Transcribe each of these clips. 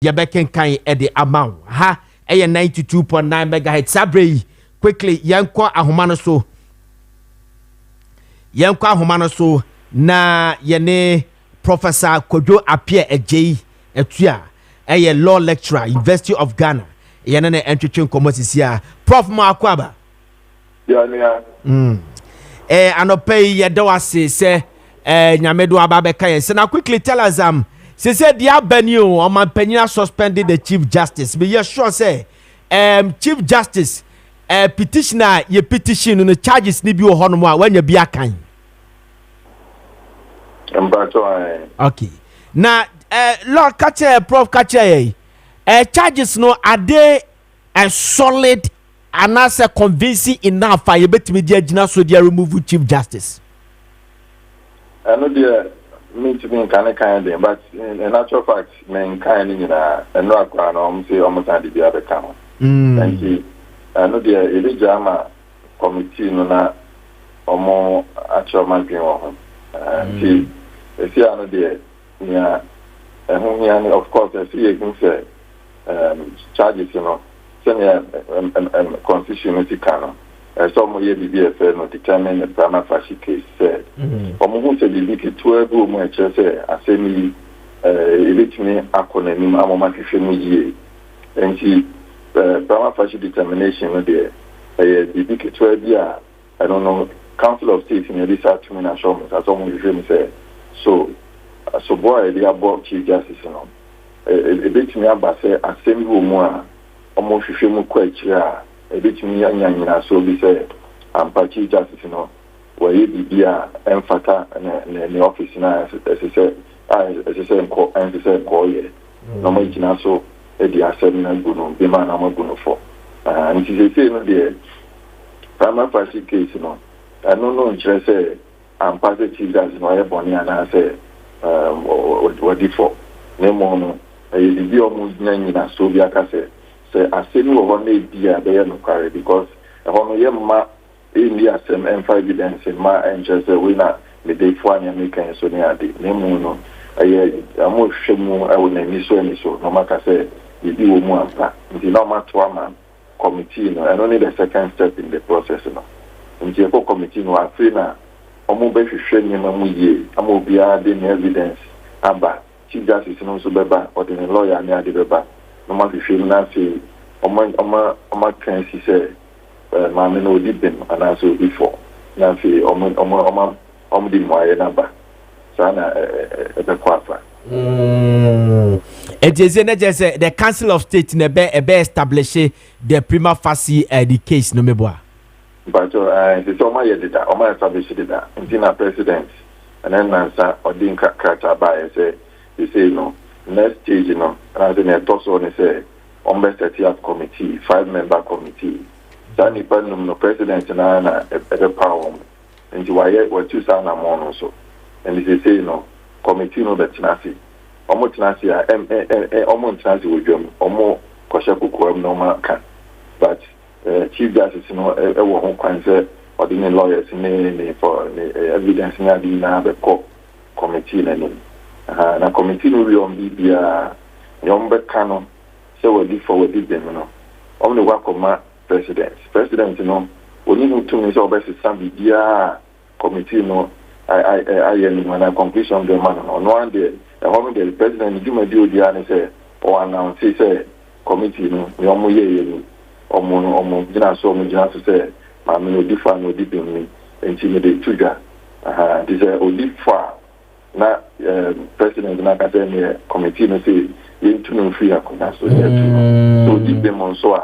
Yebekenkan ede amount ha 92.9 megahertz sabre quickly yankwa ahomano so na yene Professor Kojo Appiah Ejei etua law lecturer University of Ghana yene na entwetwe komosisia Prof Maakwaba anopay yedawase se nyamedo ababeka yen na quickly tell us say the avenue on my penina suspended the Chief Justice. But you're sure say Chief Justice petitioner ye petition on the charges ni bi o hono a when you be akan. Okay. Now Lord Kache Prof Kache charges no are they solid and as convincing enough for you betimi dia gina so dia remove Chief Justice. I know the me to be in kind of but in actual fact, men kind in a no crown, say almost at the other camera. Thank you. I know the Elijama committee, no, or more actual marking on. See, if you are there, yeah, and of course, I see you say charges, you know, send constitutionality canon. Some year BBFL no determine the prima facie case said. Who said the big 12 months assembly elitime acronym amomafifemi and she prima facie determination there the big 12 year I don't know Council of State in this afternoon assurance as someone usually say so boy they are both Chief Justice no elitime abase assembly wo almost fifemu kwachira ebitimi anyanyina so bi say ampachi justice no where bibia emfata ne office na say nko ye no mo gina so e di asem na gunu be ma na mo gunu for and it say no dey prima facie case no I no know nche say ampachi justice no e boni ana say what for ne mo no e di o mo nyanyina so bi aka say asemi wo na bia be no carry because hono ye ma India sem evidence ma enje say we na me dey for anya make kan so ne ade ne mu no aye amo hwemu e wo na ni so no maka say bi wo mu ampa ndi na ma to ama committee no and only the second step in the process no ndi ko committee no afri na omo be hwehwe ni ma mu ye amo bia de ni evidence aba Chief Justice no so beba or the lawyer ni ade beba no ma fi na fi oma kan si say ma me no di ben ana so before na fi oma di moye na ba sana e be kwafa ejeze the Council of State ne be establish the prima facie the case no meboa but the soma ye did that oma establish did that intina president and then answer odin kata ba say they say no next stage no and then talk so ne say set up committee 5-member committee Sani Panum no president na power and why what 2,000 more so and they say no committee no that nasi almost nasi almost nasi with them almost kwashaku no man but Chief Justice no e wo ho kwan say or the lawyers ni for evidence na di na be committee na ni na committee no we on bibia yom be kano so we did forward them no only welcome president no only no to me so be some bibia committee no I am when I conclusion the man on one day the president do my deal and say or announce say committee no we omo ye omo gina so omo gina so say ma me no differ no deep in me intimidate trigger this odifa na president na ka say committee no say into no free akona so so deep them on so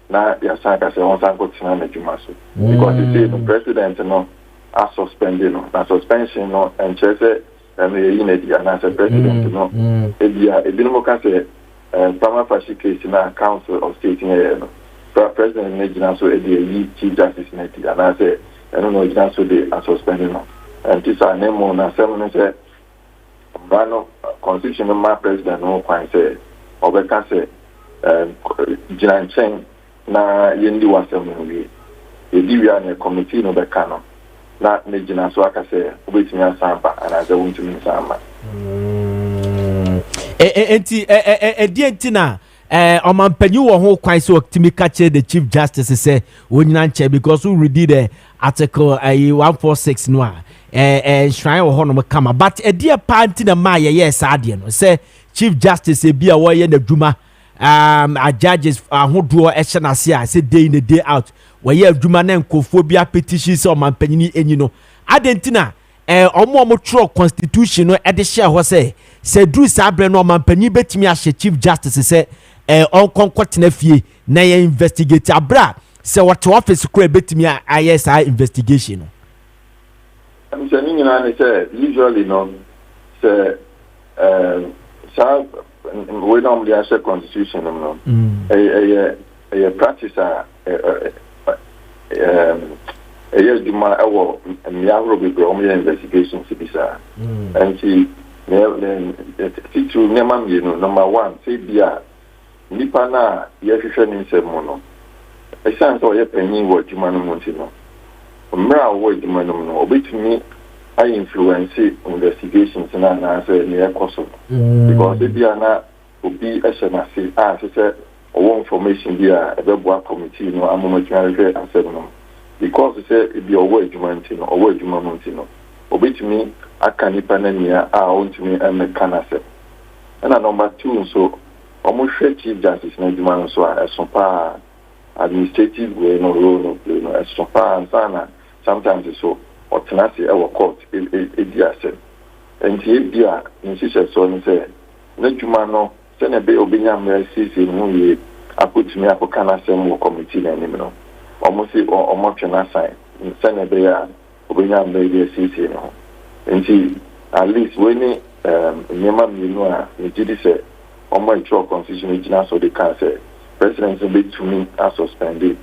na ya saka say on sanko tina na juma so because they say the president no are suspended no na suspension no and say you know the answer president no e bi no ka say prima facie case na Council of State no president Nigeria so the Chief Justice Neti and I say I don't know it's so they are suspended no and this are name on na seven say Bano constitutional ma president no kwan say obeka say Jinan Chen na yendi wasem no wi edi wi an committee no beka no na Nigeria so aka say obetimi asamba and as a wontimi asamba enti na Omampenyi wo ho kwan so optimi catch the Chief Justice say wonyina nche because we read the article 146 no shrine wo ho no kama but dear party na ma ye saade no say Chief Justice bi a wo ye na dwuma a judges ahodo ehye na se say day in day out wo ye adwuma na nkofo bi a petition say Omampenyi ni enyi no adentina omo tro constitution no de share ho say dru sabre no Omampenyi betimi a Chief Justice say on konkotena fie na ye investigate abra se what office ko betimi a yes investigation no I'm saying you know say usually no say we normally have a constitution no a practice yes the man our me agro be go investigation to be sir and see to nema you know number 1 say bia nipa na ye hwehwe ni nsem no e san so ye panyin wo dwuma no monti no mra wo dwuma no no obetumi I influence investigations na say ne ekoso because e bia na obi ehena say say o information bia e be boa committee no amomatwa hwehwe asem no because say e be owo dwuma monti no obetumi aka nipa na nia a ontumi emeka na say na number 2 so almost Chief Justice na dwuma so a sopa administrative way no role no play no sopa and sana sometimes so otenasi our court e dia say and e bia insist so ni say na dwuma no say na be obenya mercy no ye aputumi akoka na sem wo committee na nim no almost almost na sign say na be ya obenya mercy no and at least when nyema minu a nti say my job constitution is so they can say president will to me as suspended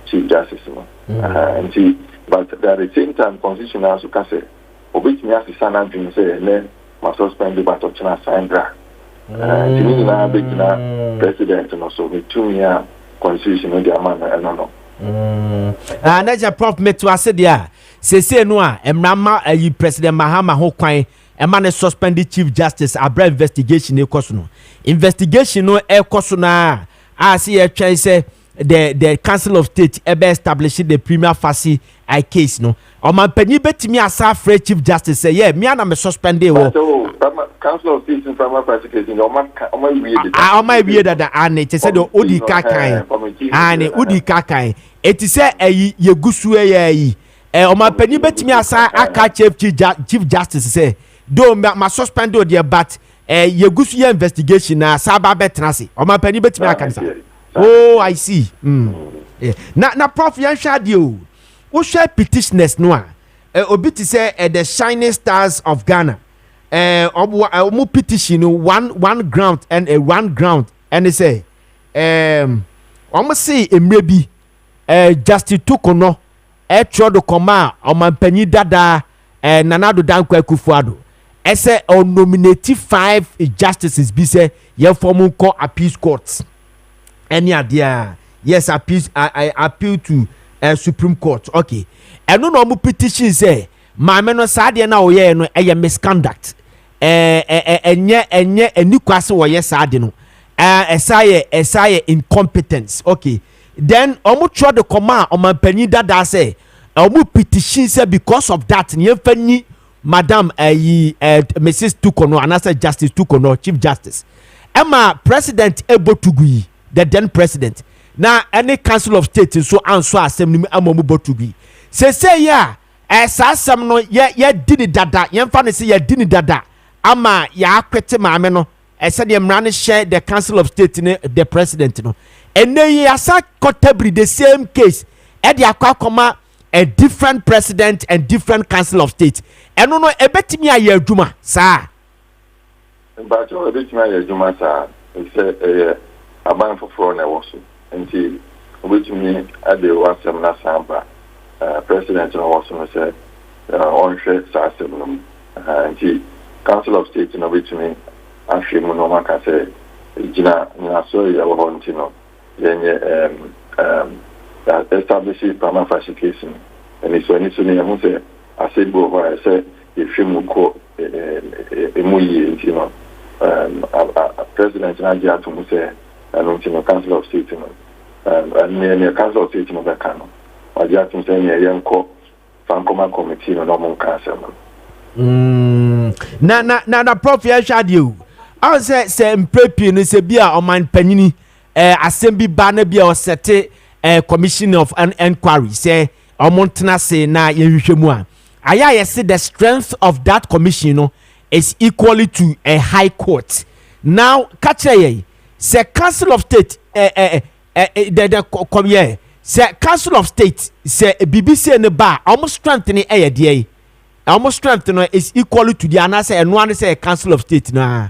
Chief Justice and see but at the same time constitution also can say obey me as the sana dream say then must suspend the battle to Sandra and big president and also me to me constitution in the man I don't know and that's a prof me to say there say no emrama President Mahama ho kwan man suspend the Chief Justice abra investigation investigation no na see a chance the Council of State established the prima facie case no Omampenyi betimi asa free Chief Justice say yeah me na me suspend e wo Council of State in prima facie case no my weird that and it said odi kakan and odi kakan it say ye gusu yi Omampenyi betimi asa aka Chief Justice say do ma suspend o there but ye gusu ye investigation na saba betrase Omampenyi betimi aka sa oh I see yeah na prof yan hwade o wo hwe petitioners no a obi ti say the shining stars of Ghana omo petition one ground and they say omo say emre bi Justice Tukono tro do koma Omampenyi dada Nanado Dankwa Kufuado ese on nominate 5 justices be say ye form ko appeal courts any idea yes I appeal to Supreme Court okay and no mo petition say ma me no saade na wo ye no misconduct enye enikwase wo ye saade no esaye incompetence okay then omo tro the command Omampenyi dada say omo petition say because of that nye fani Madam Mrs. Tukono and as Justice Tukono Chief Justice Emma President Ebotugui the then president now any Council of State so answer assembly amomu botugui say yeah asasam no ye dini dada yemfa ne say ye dini dada ama ya akwete maame no said the mrane share the Council of State the president no and ye asa cotabri the same case e de akwa a different president and different Council of State and no ebetimi aye adwuma sa but o ebetimi aye adwuma sa say aban foforo na woso nti obetimi ade wasem na samba president no woso say on hwe sa asem no nti Council of State no obetimi ahwe mu no maka say gina na so ya wo nti no yenye that establishes prima facie case and it's when it's in a say I said go where I say if you go emuyi you know president na dia to mu say and no council of state no and near council of state no be kan no wa dia to say near yenko fankoma committee no mo council no na prof ya hwadio I say mprepi no se bia oman panyini assembly ba na bia o sete commission of an inquiry say omontena se na yehwehwemu a aya yesi the strength of that commission no is equally to a high court. Now catch ye say council of state the say council of state say BBC ne ba almost strengthening dey almost strengthening is equally to the anasa and one say council of state na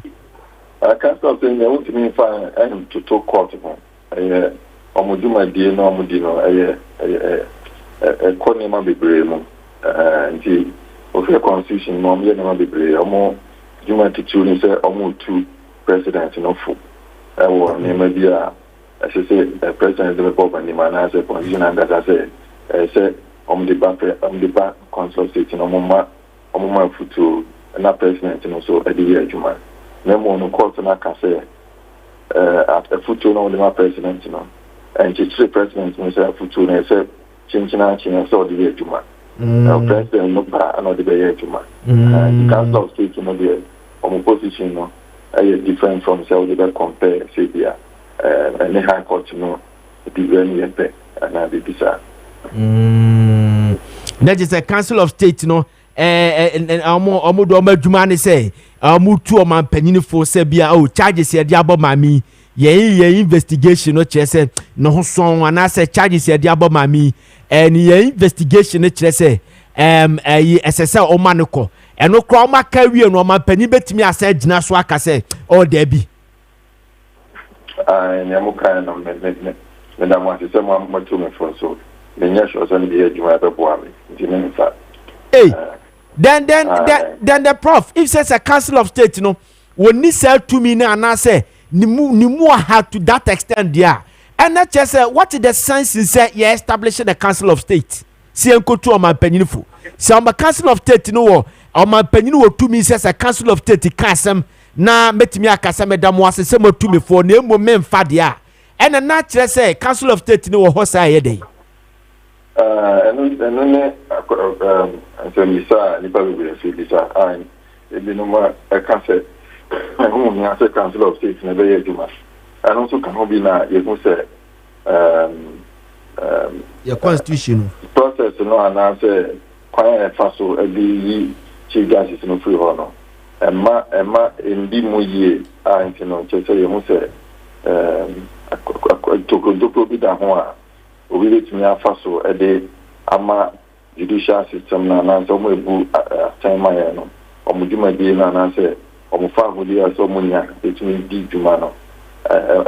council of state you want me find and to talk court omuduma die no omudino konema bebre mu nti ofe constitution no me na bebre omo juma titu ni say omo two president no fu ewo ni ma bia say president de bob ni mana say constitution and that say omo de ba council of state no omo ma futu na president no so e dey juma memo no court na ka say at a futu no the president no and the three presidents no say futu na say chinchina so the juma president no ba no the juma the council of state no the position no different from say we compare say there and the high court no the very epe and the bisa that is a council of state no omo do madwuma ne say omo tu o man panyini fo say bia o charges ye dia abomami ye investigation no chere say no ho son ana say charges ye dia abomami and ye investigation no chere say SSL o man ko eno kro o maka wie no man panyi betimi asa gina so aka say o da bi nyamo kan no me da mo say mo tu me fo so me nya sho so be adwuma be bo ami nti me fa then the prof if says a council of state you know when ni sell to me na na say ni mu have to that extent there and not just what is the sense in say you establishing the council of state see enko to o man panyinfo say o council of state no o man panyinu wo to me says a council of state ka asem na metimi akasa medam wase say mo to me for na emo memfa dia and na kire say council of state no wo ho say ye dey so Lisa, ni probably say Lisa, and you know I can't say who I say council of state never yet do much. And also can be now you can say your constitution process no and I say quite fast so every chief justice no free honor. Emma in the mo ye and you know just say you say to be that one we let me fast so a day ama judicial system na na so mo ebu time aye no omuduma die na na say omufa hodi aso munya etimi di djuma no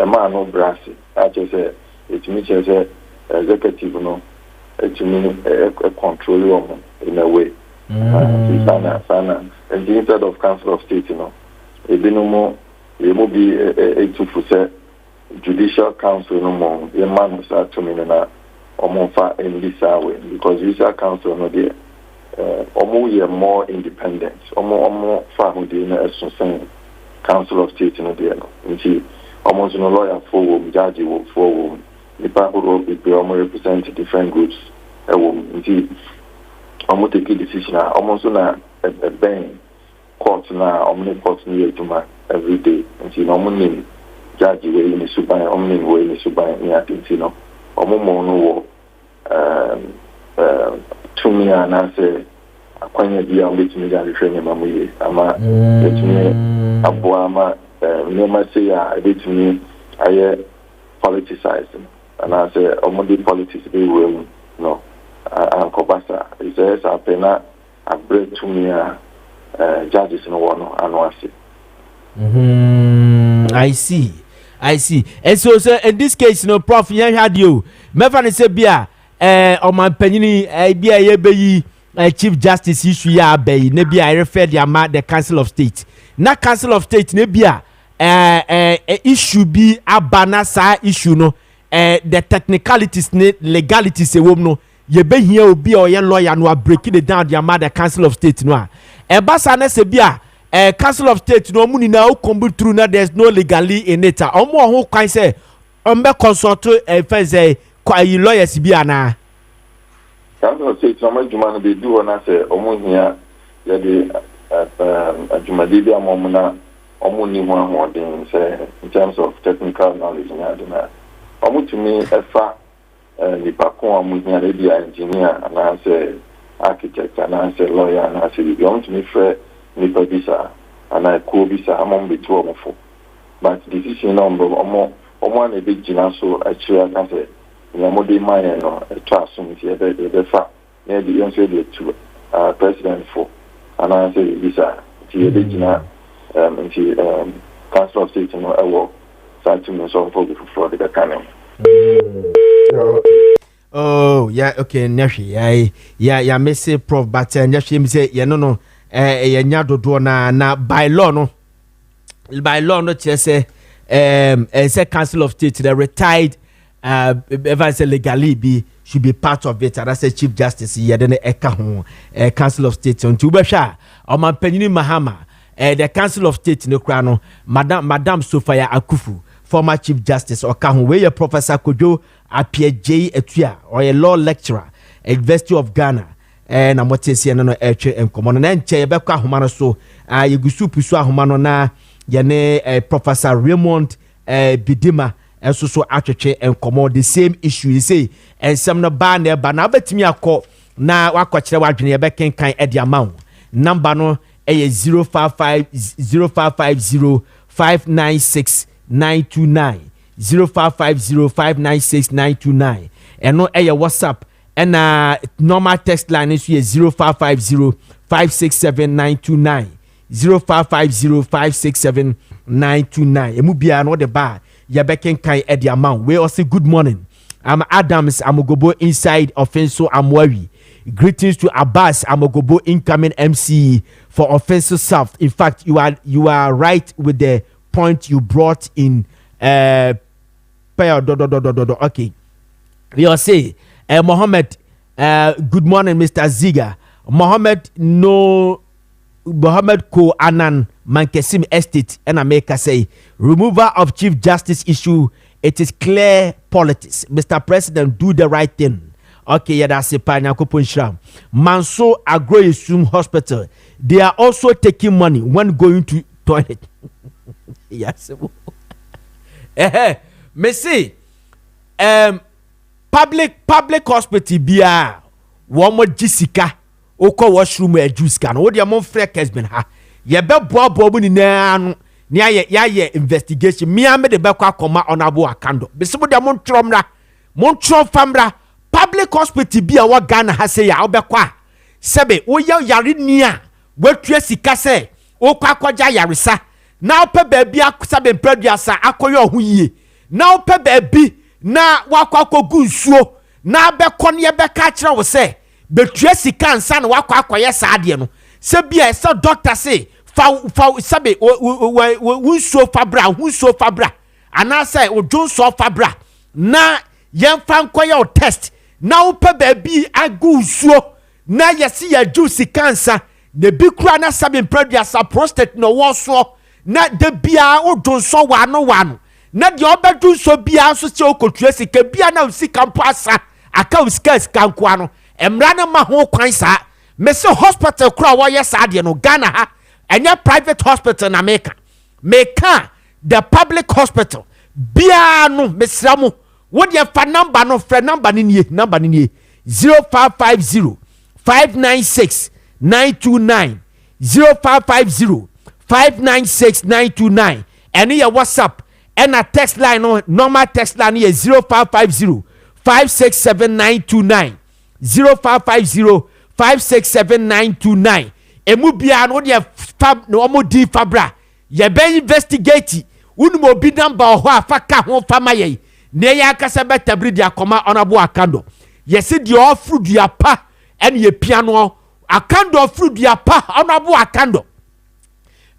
ma no brasi a che say etimi che say executive no etimi control wo in a way sana and the instead of council of state no ebinumo e mo bi etufu say judicial council no mo e man sa to me na omofa in this way because judicial council no there omo ye more independent omo fa ho dey na esunsen council of state no there no nti omo no lawyer for judge wo for nipa who be omo represent different groups nti omo take decision omo so na ben court na omo court ni etuma every day nti no omo name judge we ni suban omo name we ni suban ni atinti no omo mo no wo to me and I say akwanya bia mbetimi ga hwehwe ma moye ama betimi aboama nema say ya betimi aye politicizing and I say omodi politics be we no ankobasa is there a pena a break to me judges no one anu ase I see and so in this case no prof yan had you mefa ne say bia oman panyini bia ye beyi chief justice issue ya beyi ne bia refer the council of state na council of state ne bia issue bi abana sa issue no the technicalities ne legalities e wom no ye behia obi o ye lawyer no break it down the council of state no a basa na se bia Council of State no money now come through now there's no legally in it. Omo ho kwan say ombe consult say lawyers bi ana. Council of State no adwuma no be do na say omo hia ya de adwuma de bi amomo na omo ni ho ahoden say in terms of technical knowledge na de na omo tumi efa ni pakon omo hia de bi engineer na say architect na say lawyer na say bi omo tumi fe ni pabisa ana ko bisa amom be to omo fo but decision no omo na be gina so actually na say mo de man no to assume tie be fa na di yon say de to president for and I say bisa tie be gina Council of State no ewo something no so for the canon. Oh yeah, okay, nyashi ya me say prof but nyashi me say ya no nya dodo na by law no say say Council of State the retired ever say legally be should be part of it, and that's the Chief Justice here then eka ho Council of State on to besha o man panyin Mahama the Council of State no kra no Madam Sophia Akufu former Chief Justice oka ho we Professor Kojo Appiah Etua or a law lecturer at University of Ghana na motesi no eche enkomo na nche be kwa ahoma no so yegusu pusu ahoma no na ye ne Professor Raymond Bidima enso so atwetwe enkomo the same issue you say ensem no ba na ba na betimi akọ na wakọkire wadwene ye be kenkan e dia mawo number no 0550596929 0550596929 eno WhatsApp and normal text line is 0550567929 0550567929 emu bia no de ba ya beken kai e the amount we all say good morning. I'm Adams Amogobo inside Offenso Amwari. Greetings to Abbas Amogobo incoming MC for Offenso South. In fact, you are right with the point you brought in okay. We all say Mohammed good morning Mr. Ziega. Mohammed Ko Anan Mankesim Estate and America say removal of Chief Justice issue, it is clear politics. Mr. President, do the right thing. Okay, yeah, that's a panya kupunshram. Manso Agroisum Hospital, they are also taking money when going to toilet. Yes. Me see public hospital bia one more Jessica oko washroom e juice can wo de mon frɛ Kessben ha ye be boabo bu ni na no ne aye investigation me am de be kwa koma onabo akando be se bo de mon tromra mon trom famra public hospital bia wa Ghana ha se ya obekwa sebe wo yare ni a watua sika se wo kwa kwaja yaresa na ope ba bia sabe mpraduasa akoyo ho yie na ope ba bi na wakwa kogu nsuo na be konye be ka kire wo se betua sika nsa na wakwa akoye saade no se bia se doctor say fa sabe nsuo fabra ana say odwonso fabra na yemfa nkoye o test na ope ba bi agu nsuo na yesi ya juice cancer de bi kura na sabe mpraduasa prostate no wo so na de bia odwonso wano na de obedu so bia so se okotua sika bia na sika mpo asa aka usika nko ano emra na ma ho kwan sa me se hospital kura wo yes ade no Ghana ha enya private hospital na meka the public hospital bia no mesramu wo de fa number no frɛ number ni 0550 596 929 0550 596 929 and your WhatsApp and a text line no normal text line is 0550 567 929 0550 567 929 emu bia no de fab no mo di fabra ye be investigate unu mo bi number ho afaka ho fama ye ne ya kasa betabri dia koma onabo akando ye se di ofru dia pa en ye piano akando ofru dia pa onabo akando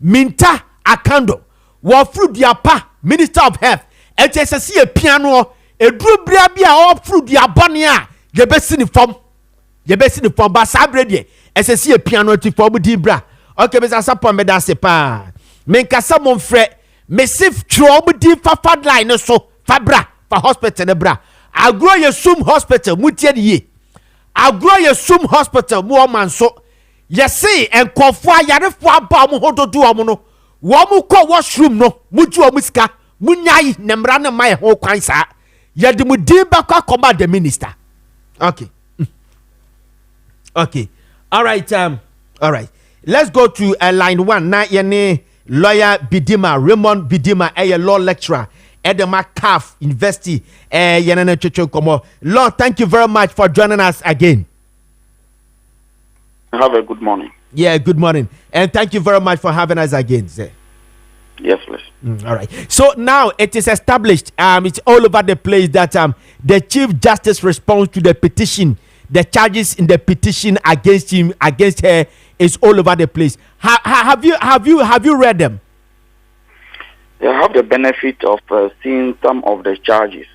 minta akando wo ofru dia pa Minister of Health HSC ye piano edru bria bia ofru dia bone a ye be sini form ba sabre de SSC ye piano ti form di bra Okay, Mr. Sapon me da se pa. Men kasa mon frɛ me sif tro mu di fa line no so fabra fa hospital ne bra. Agro ye sum hospital mutie ye. Agro ye sum hospital mu o man so. Ye see enkofo ayarefo aba mu hododo o mu no. Wo mu kɔ washroom no muju o mu sika munyai ne mra ne mai ho kwan sa. Ye de mu di ba kwa command the minister. Okay. Okay. All right. All right. Let's go to line 1. Now, yene lawyer Bidima, Raymond Bidima, a law lecturer at the Maakye University. Lord, thank you very much for joining us again. Have a good morning. Yeah, good morning. And thank you very much for having us again, sir. Yes, please. All right. So now it is established, it's all over the place that the Chief Justice responds to the petition. The charges in the petition against him, against her, is all over the place. Have you read them? I have the benefit of seeing some of the charges,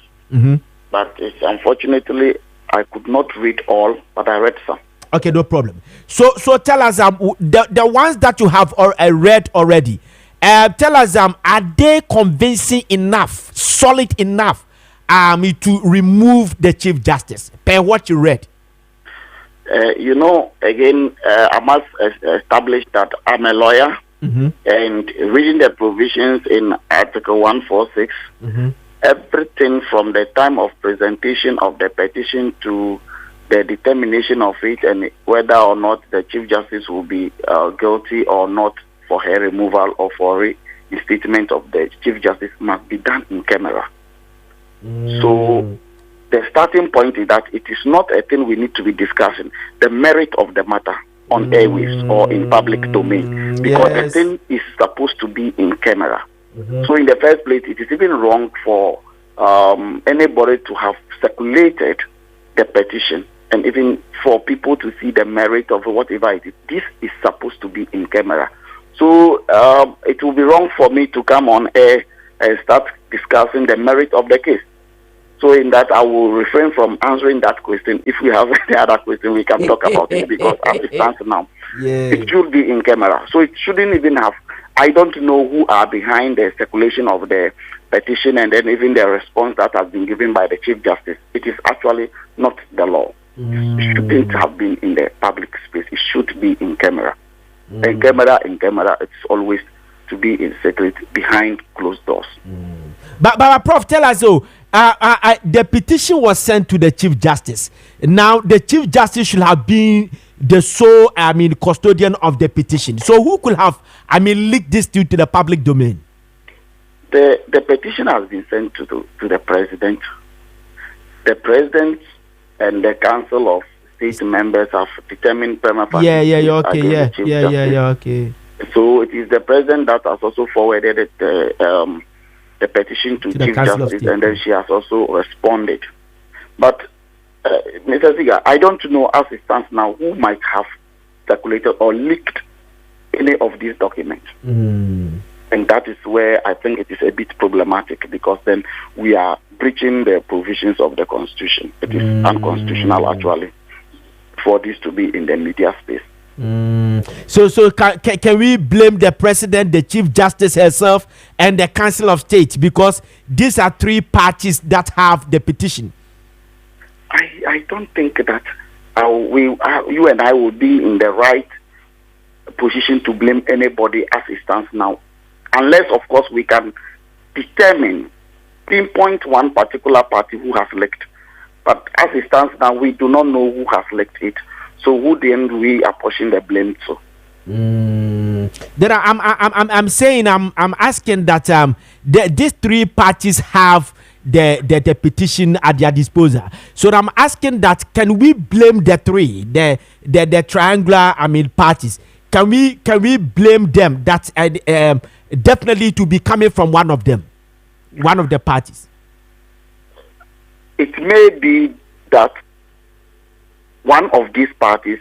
but unfortunately I could not read all, but I read some. Okay, no problem. So tell us the ones that you have read already. Tell us are they convincing enough, solid enough, to remove the Chief Justice per what you read? Again, I must establish that I'm a lawyer, and reading the provisions in Article 146, everything from the time of presentation of the petition to the determination of it and whether or not the Chief Justice will be guilty or not for her removal or for reinstatement of the Chief Justice must be done in camera. So the starting point is that it is not a thing we need to be discussing, the merit of the matter on airwaves or in public domain, because the thing is supposed to be in camera. So in the first place, it is even wrong for anybody to have circulated the petition and even for people to see the merit of whatever it is. This is supposed to be in camera. So it will be wrong for me to come on air and start discussing the merit of the case. So in that, I will refrain from answering that question. If we have any other question, we can talk about it, because as it stands now, it should be in camera. So it shouldn't even have, I don't know who are behind the circulation of the petition and then even the response that has been given by the Chief Justice. It is actually not the law. It shouldn't have been in the public space. It should be in camera. In camera, it's always to be in secret behind closed doors. But Prof, tell us, the petition was sent to the Chief Justice. Now, the Chief Justice should have been the sole, custodian of the petition. So, who could have, leaked this to the public domain? The petition has been sent to the President. The President and the Council of State members have determined prima facie. Okay. So, it is the President that has also forwarded the petition to Chief Justice, and then she has also responded. But, Mr. Ziega, I don't know as it stands now who might have circulated or leaked any of these documents. And that is where I think it is a bit problematic, because then we are breaching the provisions of the Constitution. It is unconstitutional, actually, for this to be in the media space. So can we blame the President, the Chief Justice herself, and the Council of State, because these are three parties that have the petition? I don't think that you and I will be in the right position to blame anybody as it stands now, unless, of course, we can pinpoint one particular party who has leaked. But as it stands now, we do not know who has leaked it. So who then we are pushing the blame to? Then I'm saying I'm asking that these three parties have the petition at their disposal. So I'm asking that, can we blame the three, the triangular parties? Can we blame them? That definitely to be coming from one of them, one of the parties. It may be that one of these parties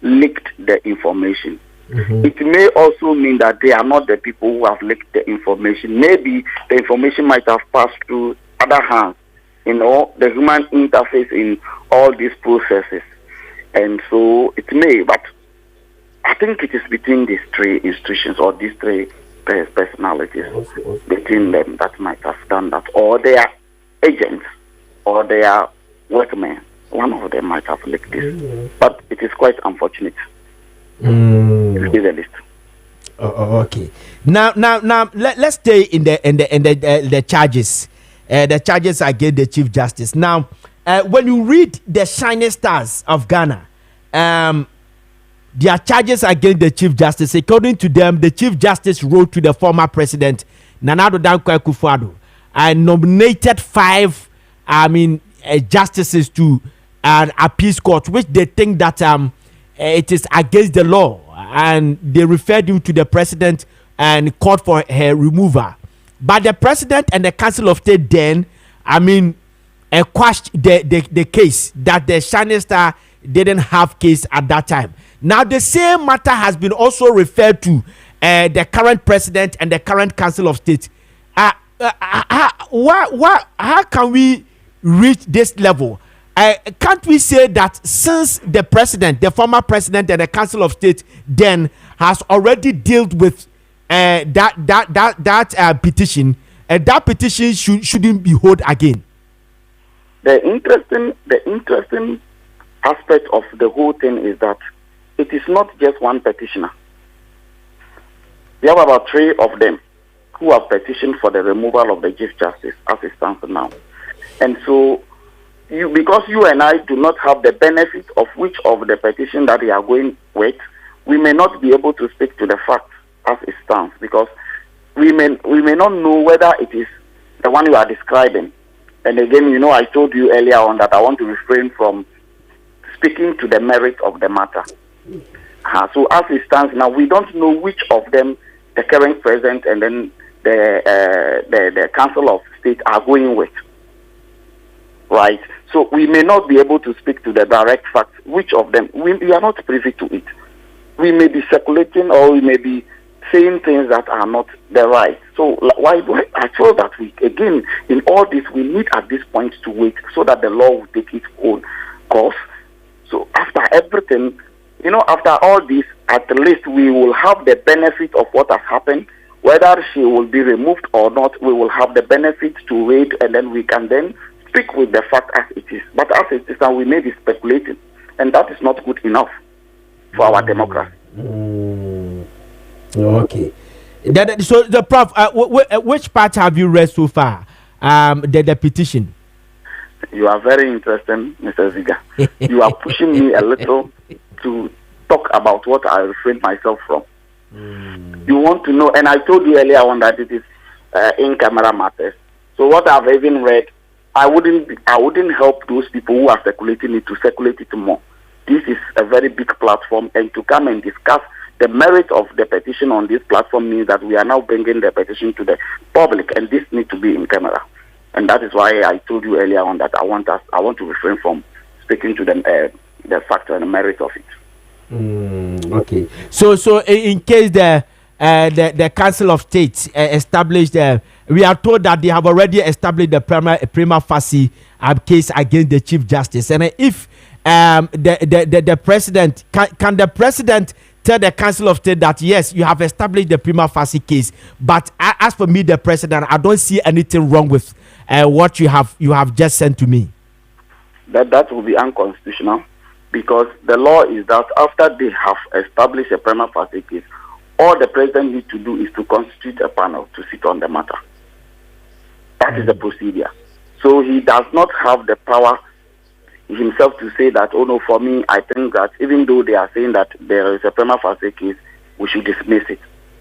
leaked the information. It may also mean that they are not the people who have leaked the information. Maybe the information might have passed through other hands, the human interface in all these processes. And so it may, but I think it is between these three institutions or these three personalities between them that might have done that, or their agents or their workmen. One of them might have leaked this, but it is quite unfortunate. To be the least. Okay. Now, let's stay in the charges. The charges against the Chief Justice. Now, when you read the Shining Stars of Ghana, their charges against the Chief Justice, according to them, the Chief Justice wrote to the former president Nana Addo Dankwa Akufo-Addo and nominated 5, justices to an appeals court, which they think that it is against the law, and they referred him to the president and called for her removal. But the president and the Council of State then, quashed the case that the Shining Star didn't have case at that time. Now the same matter has been also referred to the current president and the current Council of State. How can we reach this level? Can't we say that since the president, the former president and the Council of State then has already dealt with that petition, that petition shouldn't be held again? The interesting aspect of the whole thing is that it is not just one petitioner. We have about 3 of them who have petitioned for the removal of the Chief Justice as it stands now. And so, because you and I do not have the benefit of which of the petition that we are going with, we may not be able to speak to the facts as it stands, because we may not know whether it is the one you are describing. And again, I told you earlier on that I want to refrain from speaking to the merit of the matter. So as it stands now, we don't know which of them the current president and then the Council of State are going with. Right? So we may not be able to speak to the direct facts, which of them. We are not privy to it. We may be speculating, or we may be saying things that are not the right. So why do I feel that we, again, in all this, we need at this point to wait so that the law will take its own course. So after everything, after all this, at least we will have the benefit of what has happened. Whether she will be removed or not, we will have the benefit to wait, and then we can then speak with the fact as it is. But as it is now, we may be speculating, and that is not good enough for our democracy. Okay. So the Prof, which part have you read so far? The petition. You are very interesting, Mr. Ziega. You are pushing me a little to talk about what I refrain myself from. You want to know, and I told you earlier on that it is in-camera matters. So what I've even read, I wouldn't help those people who are circulating it to circulate it more. This is a very big platform, and to come and discuss the merit of the petition on this platform means that we are now bringing the petition to the public, and this needs to be in camera. And that is why I told you earlier on that I want to refrain from speaking to the fact and the merit of it. Okay. So in case the Council of State established, we are told that they have already established the prima facie case against the Chief Justice. And if the president can the president tell the Council of State that yes, you have established the prima facie case, but as for me, the president, I don't see anything wrong with what you have just sent to me. That will be unconstitutional, because the law is that after they have established a prima facie case, all the president needs to do is to constitute a panel to sit on the matter. That is the procedure. So he does not have the power himself to say that, oh no, for me, I think that even though they are saying that there is a prima facie case, we should dismiss it.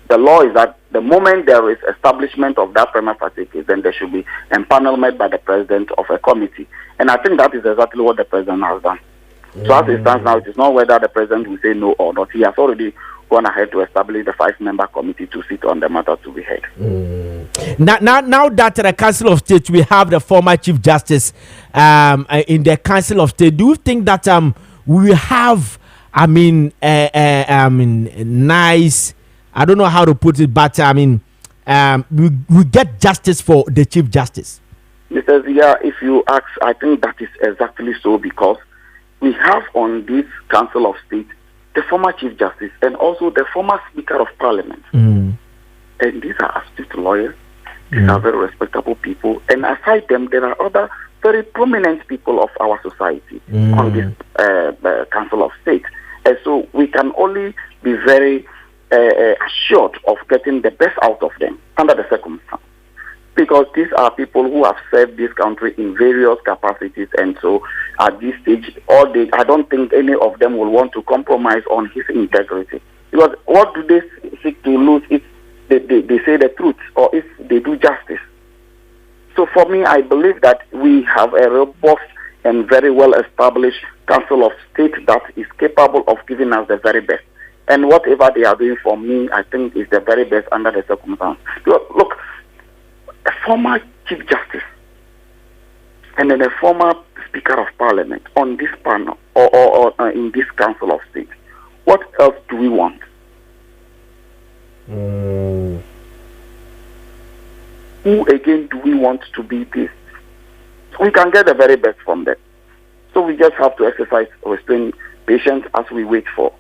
The law is that the moment there is establishment of that prima facie case, then there should be empanelment by the president of a committee. And I think that is exactly what the president has done. So as it stands now, it is not whether the president will say no or not. He has already gone ahead to establish the 5-member committee to sit on the matter to be heard. Now that the Council of State, we have the former Chief Justice in the Council of State, do you think that we have, nice, I don't know how to put it, but we get justice for the Chief Justice? Mr. Ziega, if you ask, I think that is exactly so, because we have on this Council of State the former Chief Justice, and also the former Speaker of Parliament. And these are astute lawyers. These are very respectable people. And aside them, there are other very prominent people of our society on this Council of State. And so we can only be very assured of getting the best out of them under the circumstances. Because these are people who have served this country in various capacities, and so at this stage, I don't think any of them will want to compromise on his integrity. Because what do they seek to lose if they say the truth or if they do justice? So for me, I believe that we have a robust and very well established Council of State that is capable of giving us the very best. And whatever they are doing for me, I think is the very best under the circumstances. Look, a former Chief Justice and then a former Speaker of Parliament on this panel or in this Council of State. What else do we want? Who again do we want to be this? We can get the very best from them. So we just have to exercise restraint, patience as we wait for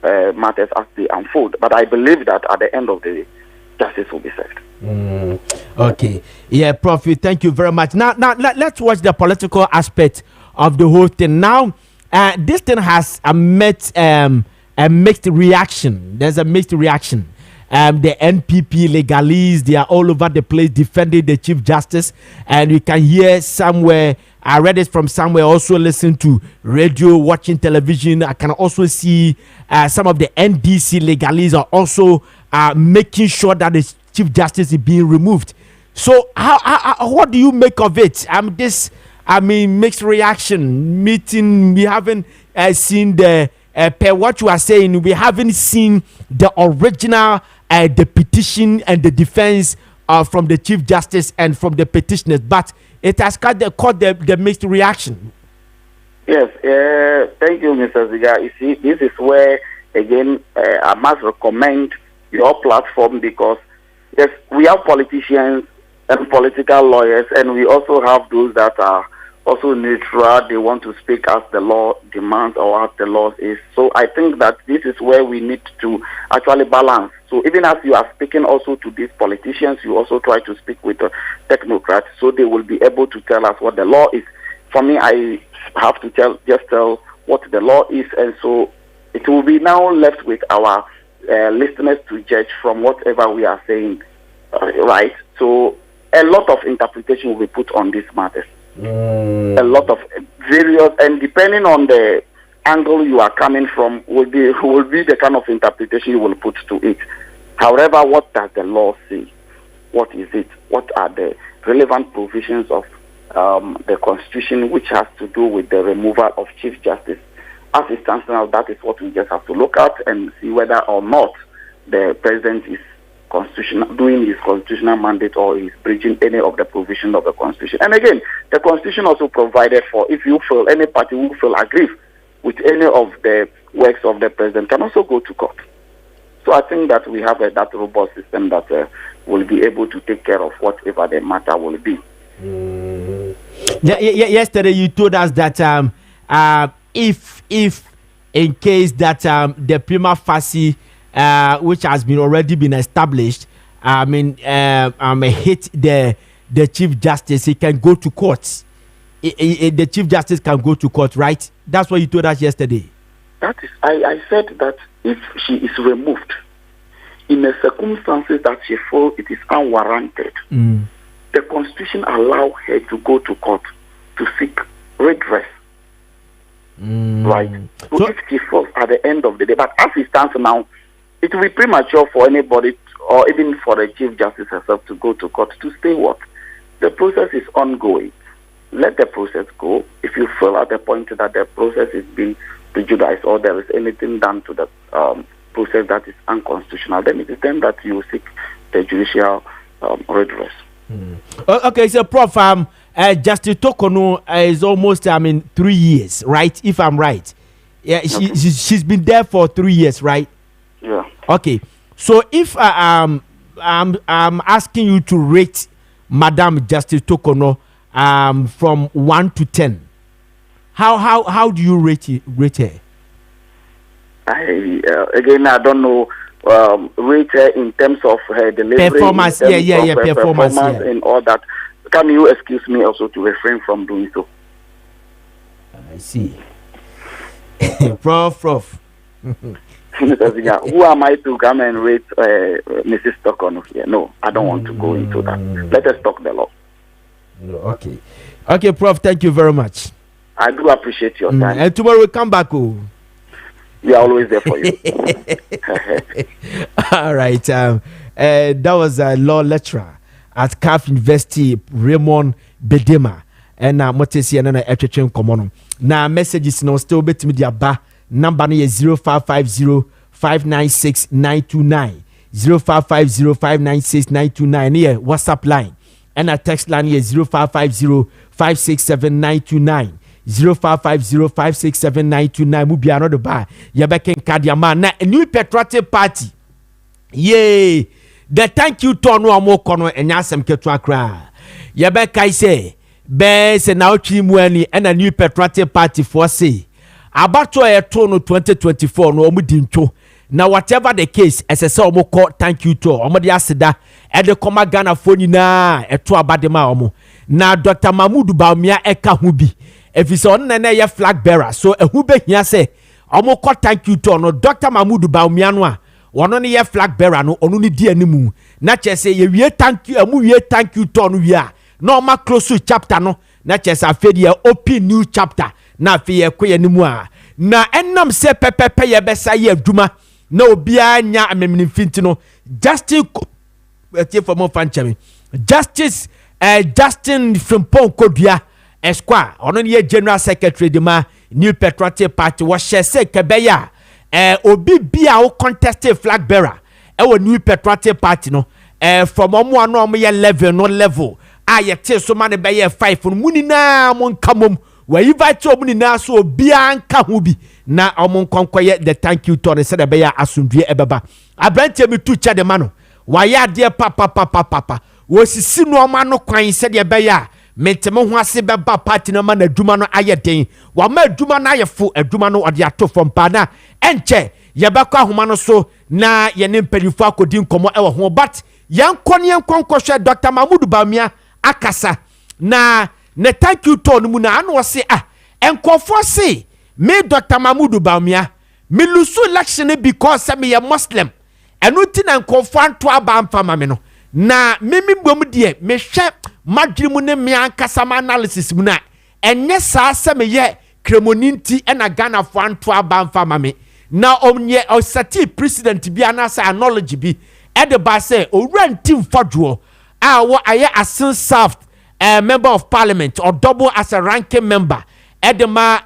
matters as they unfold. But I believe that at the end of the day, justice will be served. Okay. Yeah, Prof, thank you very much. Now let's watch the political aspect of the whole thing. Now, this thing has a mixed reaction. There's a mixed reaction. The NPP legalists, they are all over the place defending the Chief Justice. And you can hear somewhere, I read it from somewhere, also listen to radio, watching television. I can also see some of the NDC legalists are also making sure that the Chief Justice is being removed. So what do you make of it? Mixed reaction meeting. We haven't seen the per what you are saying. We haven't seen the original the petition and the defense from the Chief Justice and from the petitioners, but it has caught the mixed reaction. Yes, thank you, Mr. Ziega. You see, this is where again I must recommend your platform, because yes, we have politicians and political lawyers, and we also have those that are also neutral. They want to speak as the law demands or as the law is. So I think that this is where we need to actually balance. So even as you are speaking also to these politicians, you also try to speak with the technocrats, so they will be able to tell us what the law is. For me, I have to tell what the law is, and so it will be now left with our listeners to judge from whatever we are saying, right? So a lot of interpretation will be put on these matters. A lot of various, and depending on the angle you are coming from, will be the kind of interpretation you will put to it. However, what does the law say? What is it? What are the relevant provisions of the Constitution which has to do with the removal of Chief Justice? As it stands now, that is what we just have to look at and see whether or not the President is doing his constitutional mandate or is breaching any of the provisions of the Constitution. And again, the Constitution also provided for, if you feel, any party who feel aggrieved with any of the works of the President can also go to court. So I think that we have that robust system that will be able to take care of whatever the matter will be. Yesterday you told us that if in case that the prima facie which has been already been established, hit the Chief Justice, he can go to court. The Chief Justice can go to court, right? That's what you told us yesterday. That is, I said that if she is removed in the circumstances that she feels it is unwarranted, the Constitution allows her to go to court to seek redress. Right? So if she falls at the end of the day, but as it stands now, it will be premature for anybody, or even for the Chief Justice herself, to go to court to stay what? The process is ongoing. Let the process go. If you feel at the point that the process is being prejudiced or there is anything done to the process that is unconstitutional, then it is then that you seek the judicial redress. Okay, so Prof, Justice Tokono is almost 3 years, right? If I'm right. Yeah, she's been there for 3 years, right? Yeah. Okay, so if I'm asking you to rate Madam Justice Tokono from 1 to 10, how do you rate her? Again, I don't know. Rate her in terms of her delivery, performance, performance, and all that. Can you excuse me also to refrain from doing so? I see. Prof. Who am I to come and rate Mrs. Stockton here? No, I don't want to go into that. Let us talk the law. Okay, Prof. Thank you very much. I do appreciate your time. And tomorrow we'll come back. We are always there for you. All right. That was a law lecturer at CAF University, Raymond Bedema. And Motesi and a etchin common. Now messages no still bet me the number is 0550 596 929. 0550 596 929. Here, WhatsApp line. And a text line is 0550 567 929. 0550-567-929 mu bia no de ba ye beken kadiama na new patriotic party yay the thank you to no amoko no enya asem ketu akra ye be kai say be se na otwi mu ani na new patriotic party for say abato e to no 2024 no omu dintwo na whatever the case esese omoko thank you to omode aseda e de koma Ghana fo nyina eto abadema omo na Dr. Mahmoud Bawumia eka hu bi efise on na ye flag bearer so ehu behia se omoko thank you to no Dr. Mahmoud Bawumia no a wono ne ye flag bearer no onu ne di animu na chese ye wie thank you amu wie thank you to no wie a na oma close chapter no na chese afedi ye open new chapter na afi ye kwe animu a na enam se pepepe ye besa ye adwuma na obia nya amemni finti no Justin for more fan Justice Justin Frimpong Ziega Esquire ono ne general secretary de ma New Patriotic Party was share say kebeya obi bia o contested flag bearer e wo New Patriotic Party no from omo ano omo ye level ayete so ma ne be ye 5 no munina mo nkamom wa invite omo ni na so obi anka ho bi na omo nkonkoye the thank you to ne se de be ya asundue ebeba abrantie mi tu cha de ma no wa ya de papa wo sisi no omo ano kwan se de be ya metemo ho ase beba party no ma na adwuma no ayeden wa ma adwuma na ayefo adwuma no ode ato from pana enche ye beka ahoma no so na ye ne mpelifo akodi nkomo e wo ho but yankon Dr. Mahmoud Bawumia akasa na ne thank you to no mu na ano se enkofo se me Dr. Mahmoud Bawumia me lusu election because me ye Muslim eno ti na enkofo anto aba amfa ma me no na mimi bom de me hwe madwemu ne me ankasa ma analysis mu na enye saa se me ye kremoninti na Ghana fo anto aba amfa ma me na onye osati president bi anasa knowledge bi e de ba se owranti mfadwo a wo aye asin served member of parliament or double as a ranking member e de ma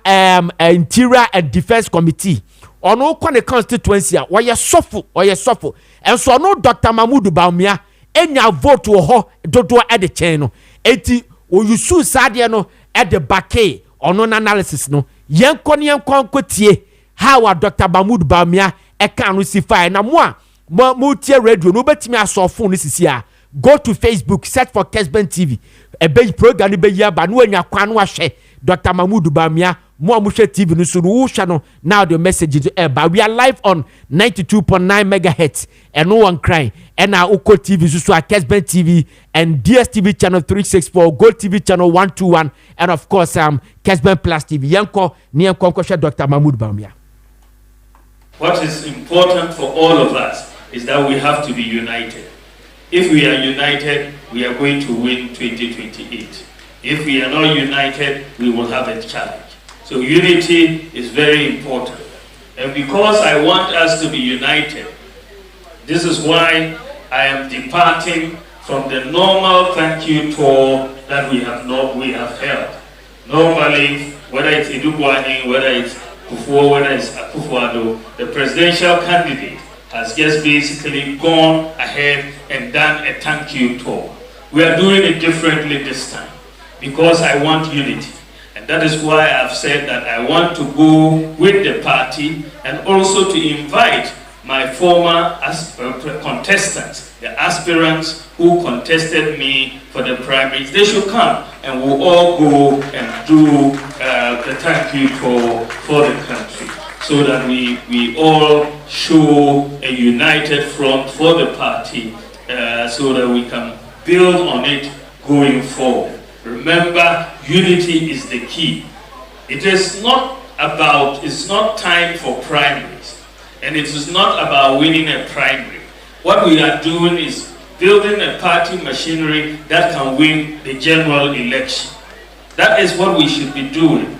interior and defense committee ono kwa ne constituency a wo ye sofo enso ono Dr. Mahmoud Bawumia enya vote wo ho dodo e de chen no enti o yusu sade no e de bake ono na analysis no yenkon tie how Dr. Mahmoud Bawumia e kan rusify na mo tie radio no betimi aso phone ni sisi a go to Facebook search for Kessben TV e be program ni be ya ba no anya kwan no ahwe Dr. Mahmoud Bawumia mo amuhwe TV no so no wo hwe no now the message to but we are live on 92.9 megahertz and no one crying and now Uko TV so a Kessben TV and DSTV channel 364 Gold TV channel 121 and of course Kessben Plus TV yanko ni yanko Dr. Mahmoud Bawumia. What is important for all of us is that we have to be united. If we are united, we are going to win 2028. If we are not united, we will have a challenge. So unity is very important. And because I want us to be united, this is why I am departing from the normal thank you tour that we have held. Normally, whether it's Idugwani, whether it's Kufuor, whether it's Akufo-Addo, the presidential candidate has just basically gone ahead and done a thank you tour. We are doing it differently this time because I want unity. And that is why I've said that I want to go with the party and also to invite my former contestants, the aspirants who contested me for the primaries. They should come and we'll all go and do the thank you for the country. so that we all show a united front for the party, so that we can build on it going forward. Remember, unity is the key. It's not time for primaries, and it is not about winning a primary. What we are doing is building a party machinery that can win the general election. That is what we should be doing.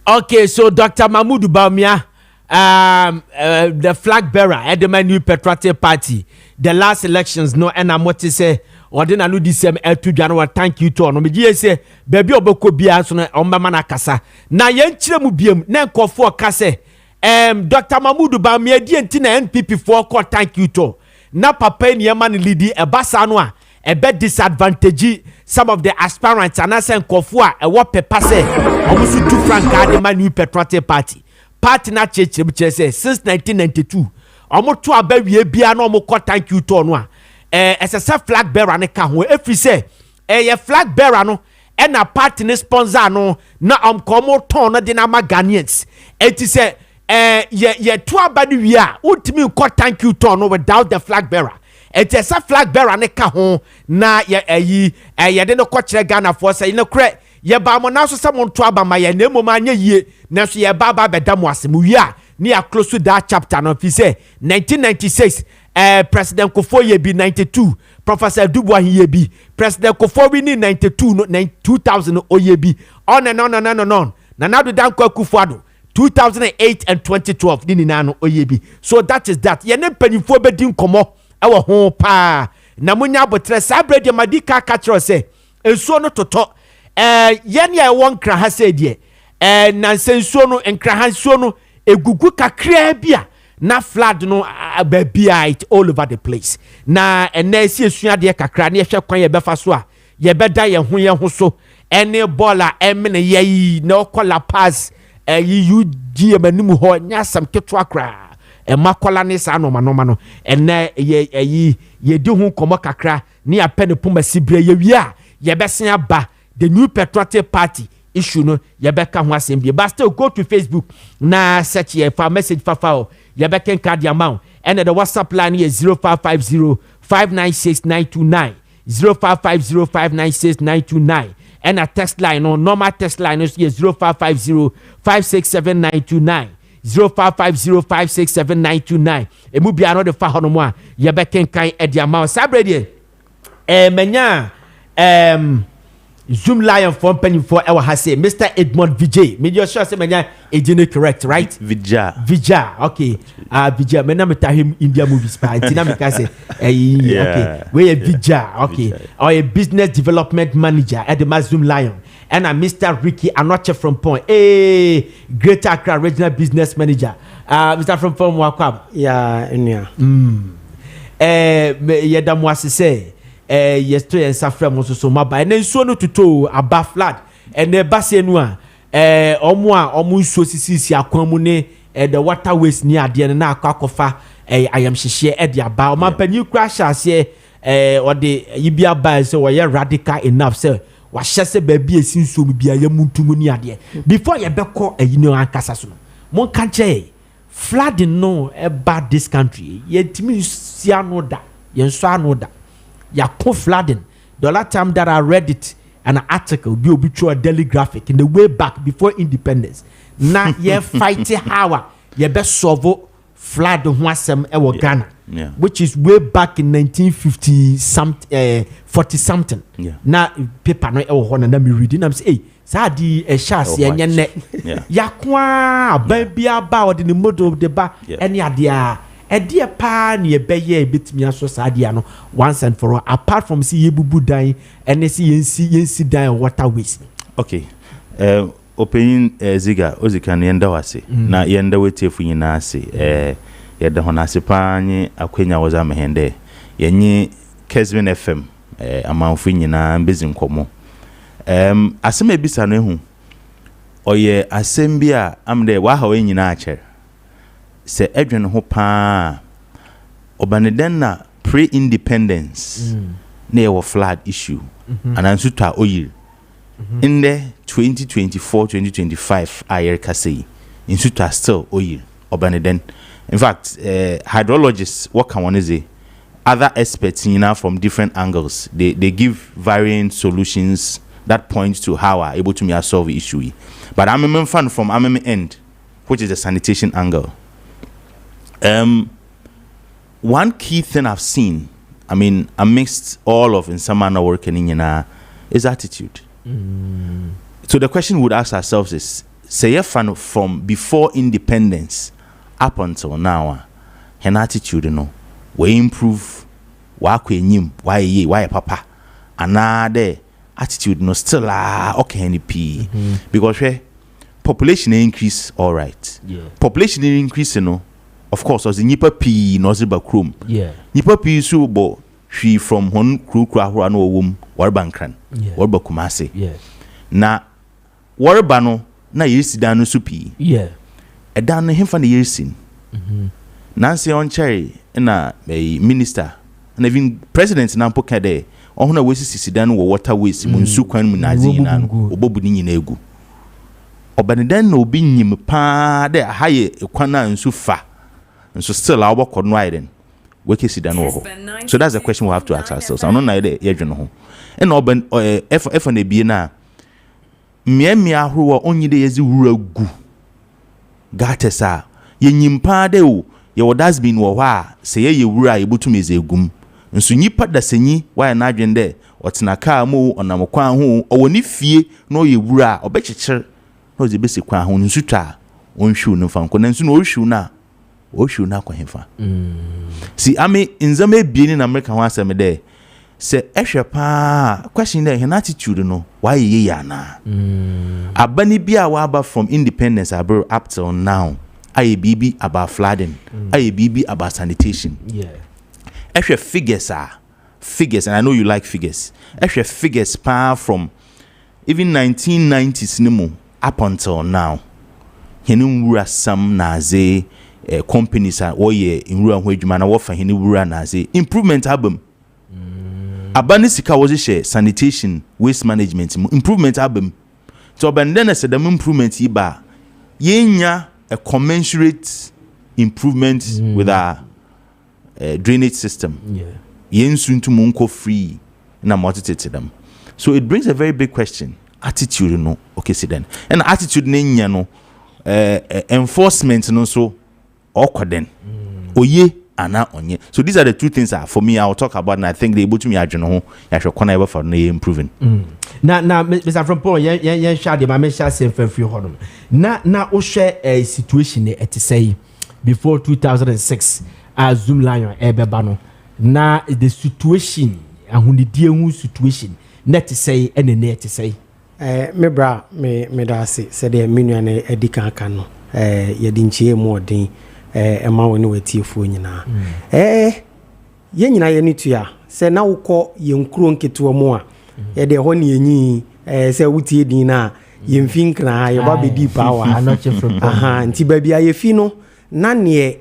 Okay, so Dr. Mahmoud Bawumia, the flag bearer at the New Patriotic Party, the last elections, no, and I'm what to say, or then I know this to January, thank you to no, me say, baby oboko bia so na omama kasa. Na yen chire mu biem, na nkofo kase, Dr. Mahmoud Bawumia di enti na NPP for call thank you to. Na papa ni ema ni lidi e basa no a e be disadvantage some of the aspirants and asen nkofo a e wo pepa se omusu tu frank adema New Patriotic Party. Party na chechire bi say since 1992 omo to abawie bia na omo call thank you to no a SSF flag bearer ne ka ho efri se ye flag bearer no e na party ne sponsor no na komo ton no de na ma Ghanaians enti se ye to abani wi a ultimi call thank you to no without the flag bearer enti SSF flag bearer ne ka ho na ye de no ko kire Ghana for say no kre ye ba mo na so se mo to aba ma ye na emom anya yie na so ye ba beda mo asem wi a ni a close to that chapter no fi say 1996 President Kofi Yebi 92, Professor Dubois Yebi, President Kofi Wini 92, 2000 Oyebi, on and on and on and on. Nanadu Danko Kufuado 2008 and 2012 Nini Nano Oyebi. So that is that. Yene penifo be din komo ewo ho pa. Na munya botre sabre de madika catcher say enso no toto yene ya won kra ha say die na senso no enkra ha so no egugu kakra bia na flood no babia it all over the place na ene si esua de kakra na ehwe kwan ye befa so a ye beda ye ho so ene bola emne ye na okola pass yi UG manimu ho nya sam keto akra e makola ne sa no no ene ye di ho komo kakra ne apene puma sibre ye wi a ye besen aba the New Patriotic Party issue no ye beka ho asem bi but still go to Facebook na search here for message fafa ye beka card the amount and the WhatsApp line is 0550 596929 0550 596929 and a text line no normal text line is 0550 567929 0550 567929 e mu bia no de fa hono mo a ye beka kan e the amount sabrede menya Zoom Lion from Penny for our Hase, Mr. Edmond Vijay. Me just sure say menya ejine correct, right? Vija. Okay. Vija. Me na meta him India movies pa. Tina me ka say okay. We a Vija. Okay. Or a business development manager at the Zoom Lion. And Mr. Ricky Anoche from Point. Greater Accra regional business manager. Mr. from Point Wakwab. Yeah, enya. Yeda mwase say yesterday and safra mo so maba and nsuo no tuto aba flood and the base no a omo nsuo sisi akwan mu ne the waterways ni ade na akwakofa ayam hyehye e de aba o mapanyi crash ase ode yibia ba se wo ye radical enough say wa hyese ba bi esi nsuo mu bia yamuntumu ni ade before ye beko ayino ankasa so mon kanche flooding no e bad this country ye timi sia no da ye nso anoda ya flooding. The last time that I read it, an article, be obituary a daily graphic in the way back before independence. Now ye fighting how ye best solve flood wasem ewo Ghana, which is way back in 1950 something, 40 something. Now paper no ewo hona na me reading. I'm say, hey, sadi shas ye nyane ya kwa baby about in the middle of the bar any idea. Edia pa ni ebeye betimi aso sadia no once and for all apart from see yebubu dan and see yensi dan waterways. Okay. Opening Ziega ozika na yenda wase na yenda wetefu nyina ase yeda honase pa anyi akwenya woza mehende yenye Kessben FM amanfu nyina mbezi nkomo asem ebisa no ehu oye asem bia amde wa ha nyina acher se edwen ho pa obaneden na pre-independence na ye flood issue anansu ta oyir in the 2024-2025 ayer kase in suta still oil obaneden. In fact, hydrologists what can one say other experts from different angles they give varying solutions that point to how are able to solve the issue. But I'm a fan from end, which is the sanitation angle. One key thing I've seen, I mean, amidst all of in some manner working in is attitude. So the question we would ask ourselves is, say a fan from before independence up until now, an attitude, we improve, why papa, another attitude still okay NP because population increase, all right. Population increase, of course, as the nipa p no ziba chrome. Nipa p so bo she from hon kru kru no wom warbankran warba kumase. Na warba no na yesi dan no so pi. Edan no hemfa na yesin. Nancy on cherry na minister and even president na mpoka there. Ohuna wesi sisidan wo waterways mu nsu kwan mu nazi na obobu ni nyina egu. Obaneden no obi nyim pa de haye ekwana nsu fa. And so still our work on riding. So that's the question we have to ask ourselves. I don't know the and open F on the BNA. Mia who are only the as you gu. Gatesa. Ye nyimpa de o. Your das been wa say ye wura able to me gum. And so nipa da senyi why an agent there. What's na car mo on a mokwan ho or when if fie no ye wura or betcher no the basic kwan ho nsuta. On shoe no fan condense no shoe na. Oshu na kwa hemfa. See, I mean, in Zame being in America, once I'm there. Say, Esha question there, an attitude, why ye yana? A bunny be a waba from independence, up till now. I BB about flooding, I BB about sanitation. Esha figures, and I know you like figures. Esha figures from even 1990s nimo up until now. Henum some naze. Companies are in rural wage man or for any rural nazi improvement album. Abanisika was a sanitation, waste management, improvement album. So Bandana said the improvement iba yenya a commensurate improvement with our drainage system. Yen soon to munko free and multitude them. So it brings a very big question. Attitude, okay, see then. And attitude nenya enforcement so awkward then. Oye ana onye. So these are the two things for me I'll talk about, and I think they able to me ajono ya should corner ever for improving. Na Mr. Frimpong yen share the ma share same for free hodom. Na o share a situation et say before 2006 as Zoom Lion ebeba no. Na the situation ahuni die hu situation net say and net say me bra me da say de menu na edika kan no yedinchie mu odin ema woni wetiefu nyina ye nyina ye nitua se na wukọ ye nkuro nketo mu a ye de ho ne yenyi se wutie din na ye mfinkra ye ba bedi power aha nti ba bia ye fi no na ne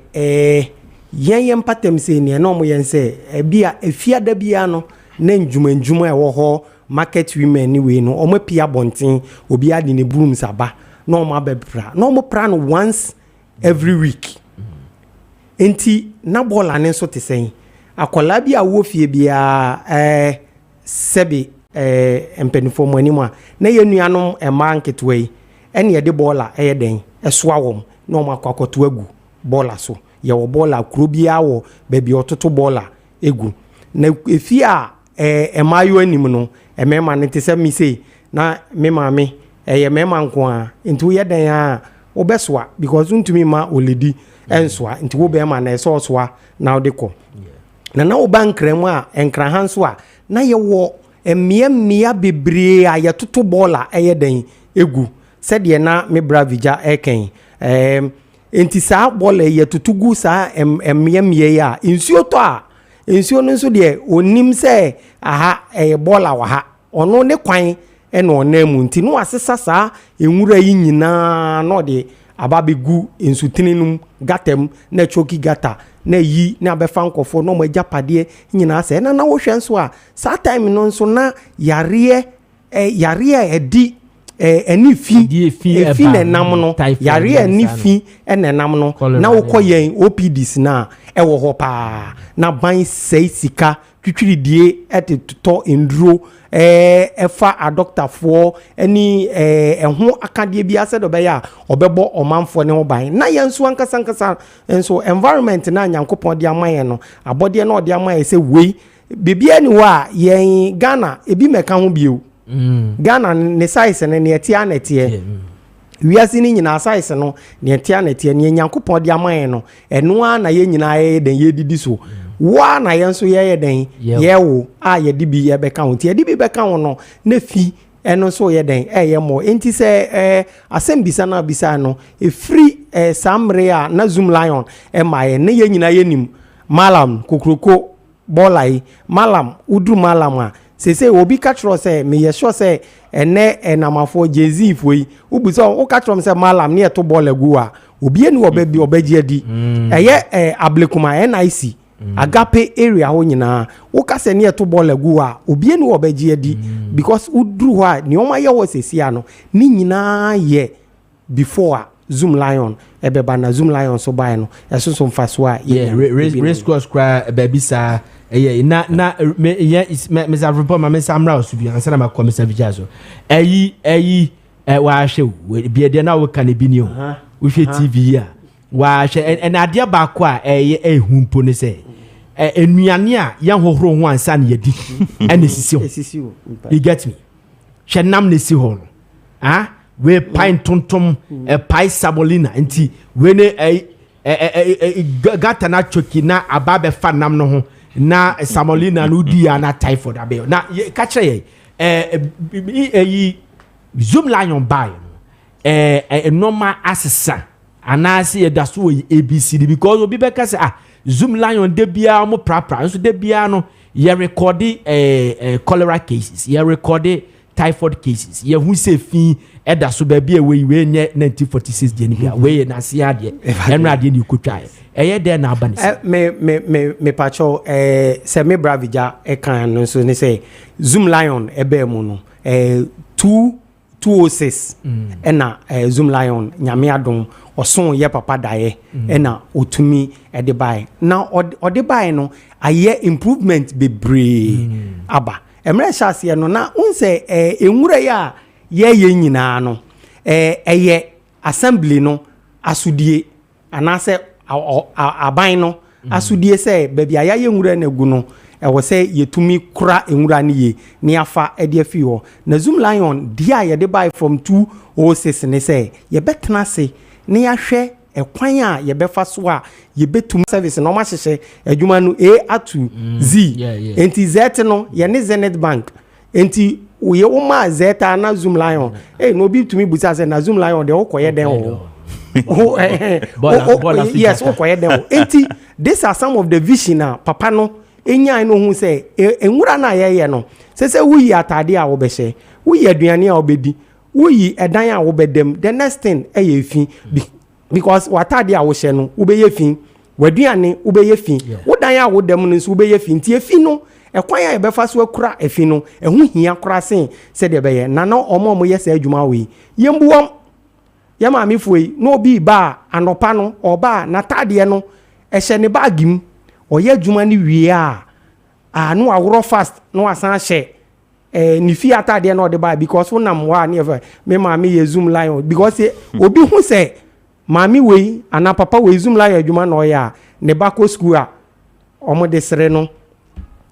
yen patem se ne no mo yen se bia efiada bia no na njuma e wo ho market women ni we no omo pia bonten obi ade ne broom saba no omo abebra no omo pra no once every week. Enti na bola ne so te sen akola bi a wo fie bia sebi empenifo mo anima na ye nuanom ema nketwe yi ene ye de bola den esoa wom na omo akwakoto agu bola so ye wo bola kuro bia wo ba bi ototo bola egu na efie a emayo anim no emema ne te se mi sei na me maame mema nko a nti wo ye den a obesoa because untumi ma oledi ensoa nti wo be ma na esoa na odeko na wo bankrem a enkra hanso a na ye wo emia bebre a ye toto bola den egu said ye na me bravija eken enti sa bola ye tutugu sa emia ya insuo to a insuo no nso de onim se aha bola wa ha ono ne kwan eno na mu nti no asesa sa enwura yi nyina no de ababegu insutinenum gatem na choki gata na yi na abefa nkofo no mo ajapade nyina se na wo hwe nso a sa time no nso na yare yare edi eni fi na nam no yare eni fi na nam no na wokoyen OPDs na ewo ho pa na ban sei sika twitwiridie to enduro efa a doctor for any ho akade bia se do be ya obebo omanfo ne ho ban na yenso ankasa enso environment na nyankopon de amaye no abode na ode amaye se wei bibia ni wa yen Ghana ebi meka ho bio Ghana ne size ne etia na etie wiase ni nyina size no ne etia na etie ne nyankopon de amaye no eno a na ye nyina ye den ye didi so wa na yenso ye den yewo a ye di bi ye beka ho tie di bi beka ho no na fi eno so ye den ye mo enti se asem bisa na bisa no e free samre a na Zoom Lion maye ne ye nyina ye nim malam kokroko bolai malam udru malam a se obi catch say me ye sure say ene enamafo jezi foi ubuso o catch say malam ne to ball egu a obi eni obabi obaji adi eye ablekuma NIC agape area ho nyina wo kase ne to ball egu a obi eni obaji adi because udru ho a ne o ma ye wo sesia no ni nyina ye before Zoom Lion ebeba na Zoom Lion so buy no eso mfaso a race course cry baby sa na Mr. Frimpong ma samra osubi ansa na makomisa bijazo wa hwe bi de na wo kan bi ni o wo hwe TV a wa hwe en ade ba ko a ehumpo ne se enuane a ye hohoro ho ansa na yedi ene sisi ho you get me hwe nam ne si ho no we pine tontom pie sabolina nti we ne gata na choki na ababe fa nam no ho na samolina no di na typhoid abe na ka kire Zoom Lion buy normal asesa anase ye da so ABCD because obi be ka say Zoom Lion de bia mo prapra so de bia no ye record cholera cases ye record typhoid cases ye hu se fi eda so ba bia we nye 1946 de ni bia we na se ade enrade ni kotwa eye de na abani me pacho se me bravija kan no so ni say Zoom Lion ebe mu no 206 ena Zoom Lion nyame adom oson ye papa dae ena otumi ede bai na ode bai no aye improvement bebre aba emre shase no na unse enwura ya ye nyina no eye assembly no asudie anase aban no asudie se bebia ya yenwura na gu no ewo se yetumi kura enwura ne ye ne afa ede afi ho na Zoom Lion dia ye de buy from 206 ne se ye betena se ne ya hwe ekwan a ye befa so a ye betum service no ma hyehye adwuma no A to Z enti Z no ye ne Zenith Bank enti ye wo ma Z na Zoom Lion no bi tumi busa se na Zoom Lion de wo koye den ho yes wo koye den ho enti these are some of the vision papa no enya no hu se enwura na ye no se wuyi atade a wo be hye wuyi aduane a wo bedi wuyi edan a wo bedem the next thing ye fi because watade a wo hye no wo be ye fi waduane wo be ye fi wo dan a wo dem no so wo be ye fi nti efi no ekwan a ye be fa so akura efi no ehu hia kura sen se de be ye na no omo ye se adwuma we yembuom ye ma me foi no obi ba anopa no oba na tade no ehye ne bagim oye adwuma ni wie a no aworo fast no asan hye ni fi atade no de ba because wonam wa na me ma me ye Zoom Lion because obi hu se mami we ana papa we Zoom Lion adwuma no ya ne ba ko school a omo de sere no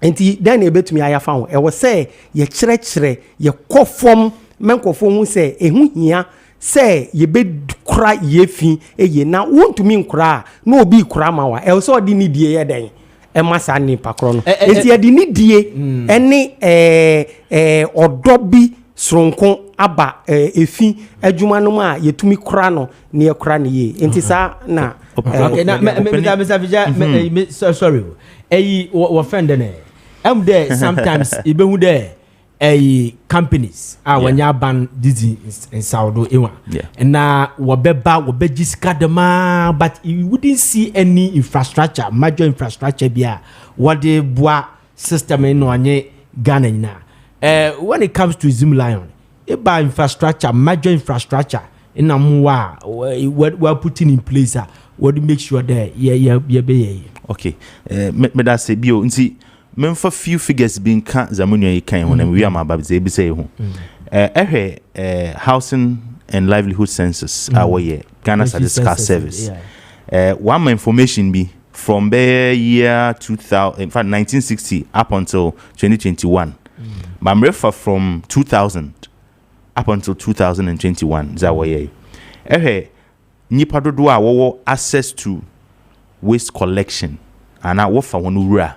enti dan e betumi ayafa ho e wo se ye kire ye kofom menkofom hu se ehu hia se ye be kura ye fi eye na wontumi nkura na obi kura ma wa e so di ni die ye den e masa ni pakro no enti ye di ni die ene odobi sronko aba efi adwuma no ma yetumi kura no ne ye kura ne ye enti sa na okay na Mr. Vija sorry wo friend ne there sometimes ibehu there companies wanya ban didi in Saudi ewa na wobeba wobejiska dema but you wouldn't see any infrastructure major infrastructure bia what the boa system no anye Ghana na when it comes to Zoom Lion, about infrastructure, major infrastructure, in Amua, we're putting in place. What do make sure that okay. Me that say bio. See, me for few figures being can zamunya kan when we are my baby say ho. Housing and livelihood census our year Ghana Statistical Service. 1 information be from the year 2000, in fact 1960 up until 2021. But I'm refer from 2000 up until 2021. Zawa ye. Nipa dodo a wo access to waste collection and I work for one ura.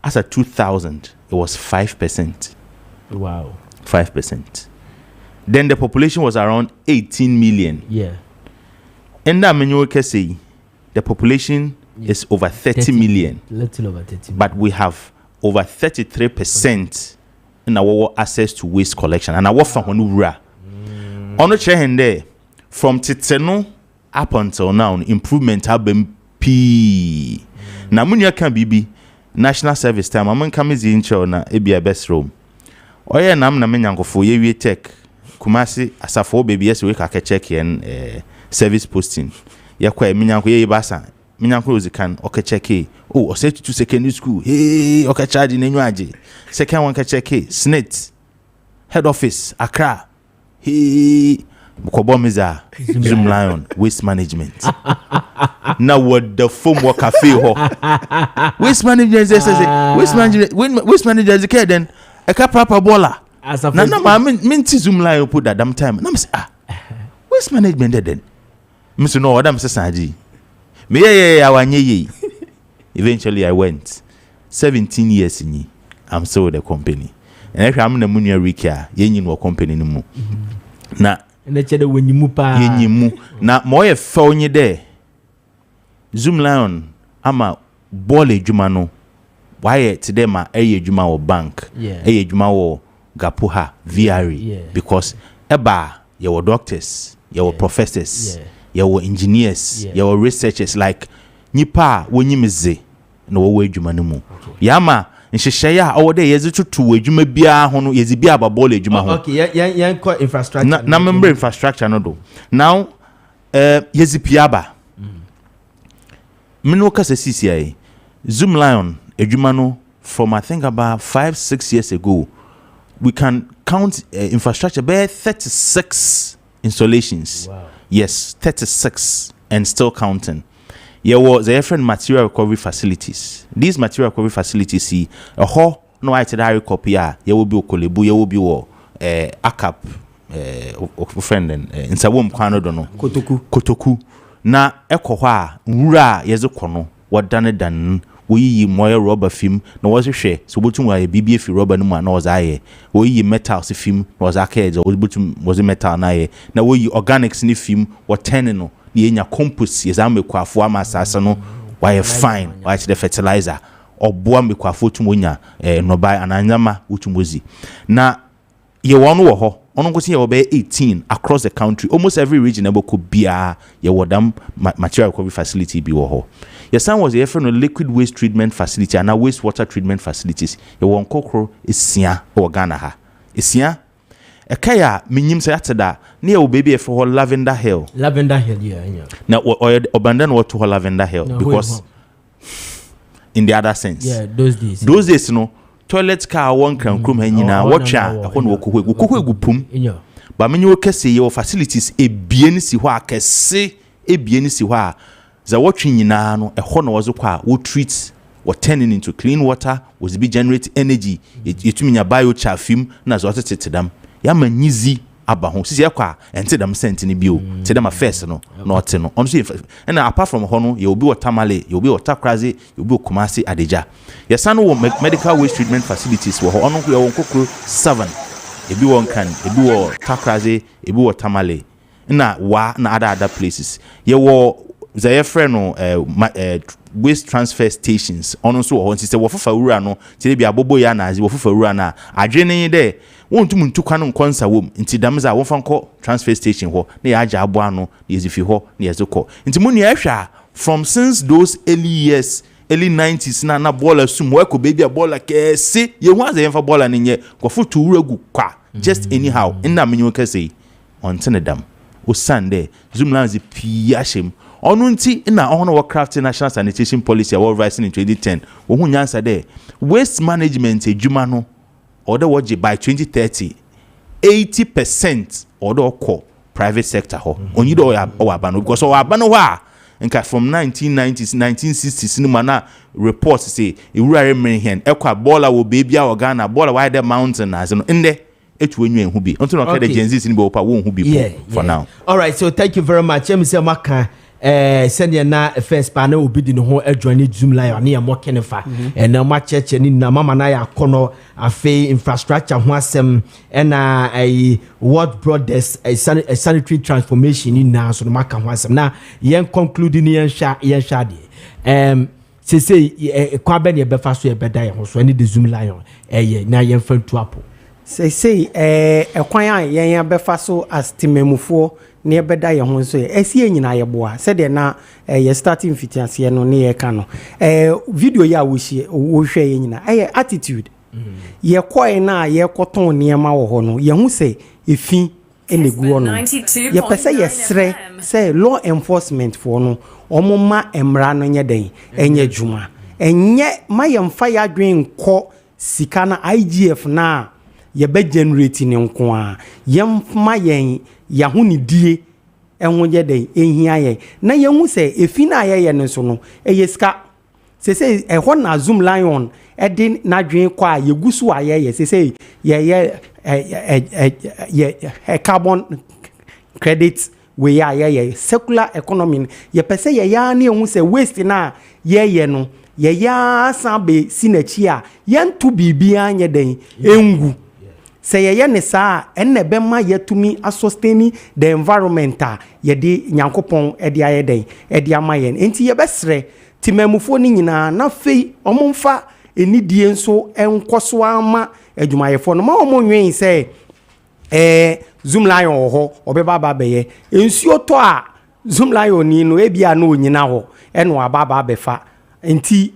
As a 2000, it was 5%. Wow. 5%. Then the population was around 18 million. Yeah. And that menu can say the population is over 30 million. Little over 30 million. But we have over 33% in our access to waste collection. And our from Honura. On the chair there, from Titeno up until now, improvement have been P. Now, Munya can be national service time. I'm coming in na ebia best room. Oya nam na menyango for ye tech. Kumasi asafo baby yes we ka check yen service posting. Ya kwa menyango ye basa. Menyango ozikan oka check e. Oh, say to secondary school. Hey, oka charge in enwaje. Second one ka check e. SNIT. Head office Accra. Hey, Mukobomiza Zoom Lion waste management. Now what the form work cafe ho. Waste management waste management is then a proper baller. Na minti Zoom Lion put that damn time. Na me say waste management then. Me say no what am say sanji. Me yeah eventually I went 17 years in I'm still with the company. And if I'm the money Rika, yenyin wo company no mu. Na na chede wenyimu pa. Yenyimu. Na moye fa onye there. Zoom Lion ama ball ejuma no. Why today ma ejuma wo bank. Ejuma wo Gapuha VRE because eba your doctors, your professors, your engineers, your researchers like nipa wonyimize no wo ejuma no mu. Yama nhyehyɛ a ɔwɔ dɛ yɛdze tutu adwuma biara ho no yɛdze bi aba bɔɔl adwuma ho. Okay, yɛn kɔ infrastructure. Na member infrastructure no do. Now yɛdze piaba. Mino kasa CCI Zoom Lion adwuma no from I think about 5-6 years ago we can count infrastructure by 36 installations. Wow. Yes, 36 and still counting. There was a different material recovery facilities. These material recovery facilities see a whole no itinerary copy. There will be Kolebu, there will be ACAP, friend and in Sawom Kwano dono. Kotoku. Na ekohwa nwura yezo kono wadane dan we moye rubber film na was hwe so botum wa BBF rubber no ma na was aye we metal si film na was aka was botum was metal na aye na we organics ni film what ten no yenya compost yeza mekwafo amasase no why fine why the fertilizer oboa mekwafo tumonya no buy ananyama utumozi na ye wonu wo ho ono nkosi ye obe 18 across the country almost every region eboko bia ye wodam material recovery facility bi wo ho your son was here for no liquid waste treatment facility and waste water treatment facilities ye won kokro esia o Ghana ha esia ekaya minyim say atada na ye baby e for Lavender Hill yeah na obandan what to Lavender Hill no, because in the other sense those days no toilet car one can come nyina watcha ho no kokwe pum ba menye okese ye facilities ebien si ho akese ebien si ho a za watchi nyina no ho no wozo kwa wo treat what turning into clean water was be generate energy yetumi nya biochar film na zo tetedam ya manyizi aba ho sisi yakwa entedam sent ni bio tedam affairs no not no on so and apart from ho no you be watermale you be waterkraze you be Kumasi Adeja yesano wo medical waste treatment facilities wo ho ono ko yo kokro 7 ebi won kan ebi wo takraze ebi wo tamale na wa na other places ye wo zaye friend no waste transfer stations ono so ho ntise wo fofa wura no tire bi abobo ya na azi wo fofa wura na adwene de wontum ntukwa no nkonsa wom nti damza wo fanko transfer station ho na ya agya abo ano yezifi ho na yezekọ nti munu ya hwa from since those early years early 90s na baller sum work baby a baller kese ye hu aze yemfa baller ne nye kwafo to wuragu kwa just anyhow na menyo kese on tenedam o Sunday Zoomlands pia shem onu nti na ono wo craft national sanitation policy a world rising in 2010 wo hu nyansa there waste management ejuma no order woje by 2030 80% order ko private sector ho onyi do o abano because o abano ho nka from 1990s 1960s ni mana reports say ewurare menhen ekwa baller wo baby a Ghana baller why the mountain as no inde etwenyu enhu bi onto no ka the Gen Z ni be opa wo hu bi for now. All right, so thank you very much. Em say maka send na first pa na obi di no ho adwane Zoomlion na ya mo kenefa na ma church ni na mama na ya kono afi infrastructure ho asem na what brought this sanitary transformation in na so maka ho asem na yen conclude ni yen sha de say kwa be ne be fa so e be da ye ho so ni the Zoomlion na yen fa tu apo say ekwan a yen be fa so as timemufo ne ebeda ye ho so esie nyina ye boa said na ye starting fitiase no ne ye ka no video ya wo hwe ye nyina attitude ye koi na ye koton ne ma wo ho no ye hu se efi enegu no ye pese ye sre say law enforcement for no omoma emra no nye den enye juma enye ma ye mfa ya dwen ko sika na IGF na ye be generate ne nko a ye mfa yen ya hu ni die enwoje den ehia ye na ye hu se efi na ye ne so no eyeska se ho na Zoomlion edin na dwen kwa ye gusu aye ye se ye carbon credit we ye circular economy ye pese ye ya na hu se waste na ye no ye ya san be sinachi a ye ntu bibia anye den engu say ye ne saa enne be ma yetumi sustain the environment ye de nyankopon e de aye den e de amaye enti ye besre timamufo ni nyina na fei omomfa enidie nso enkoso ama adwumayefo no ma omonwen say Zoomlion ho obeba baba ye ensuo to a Zoomlion ni no ebia na onyina ho eno ababa befa enti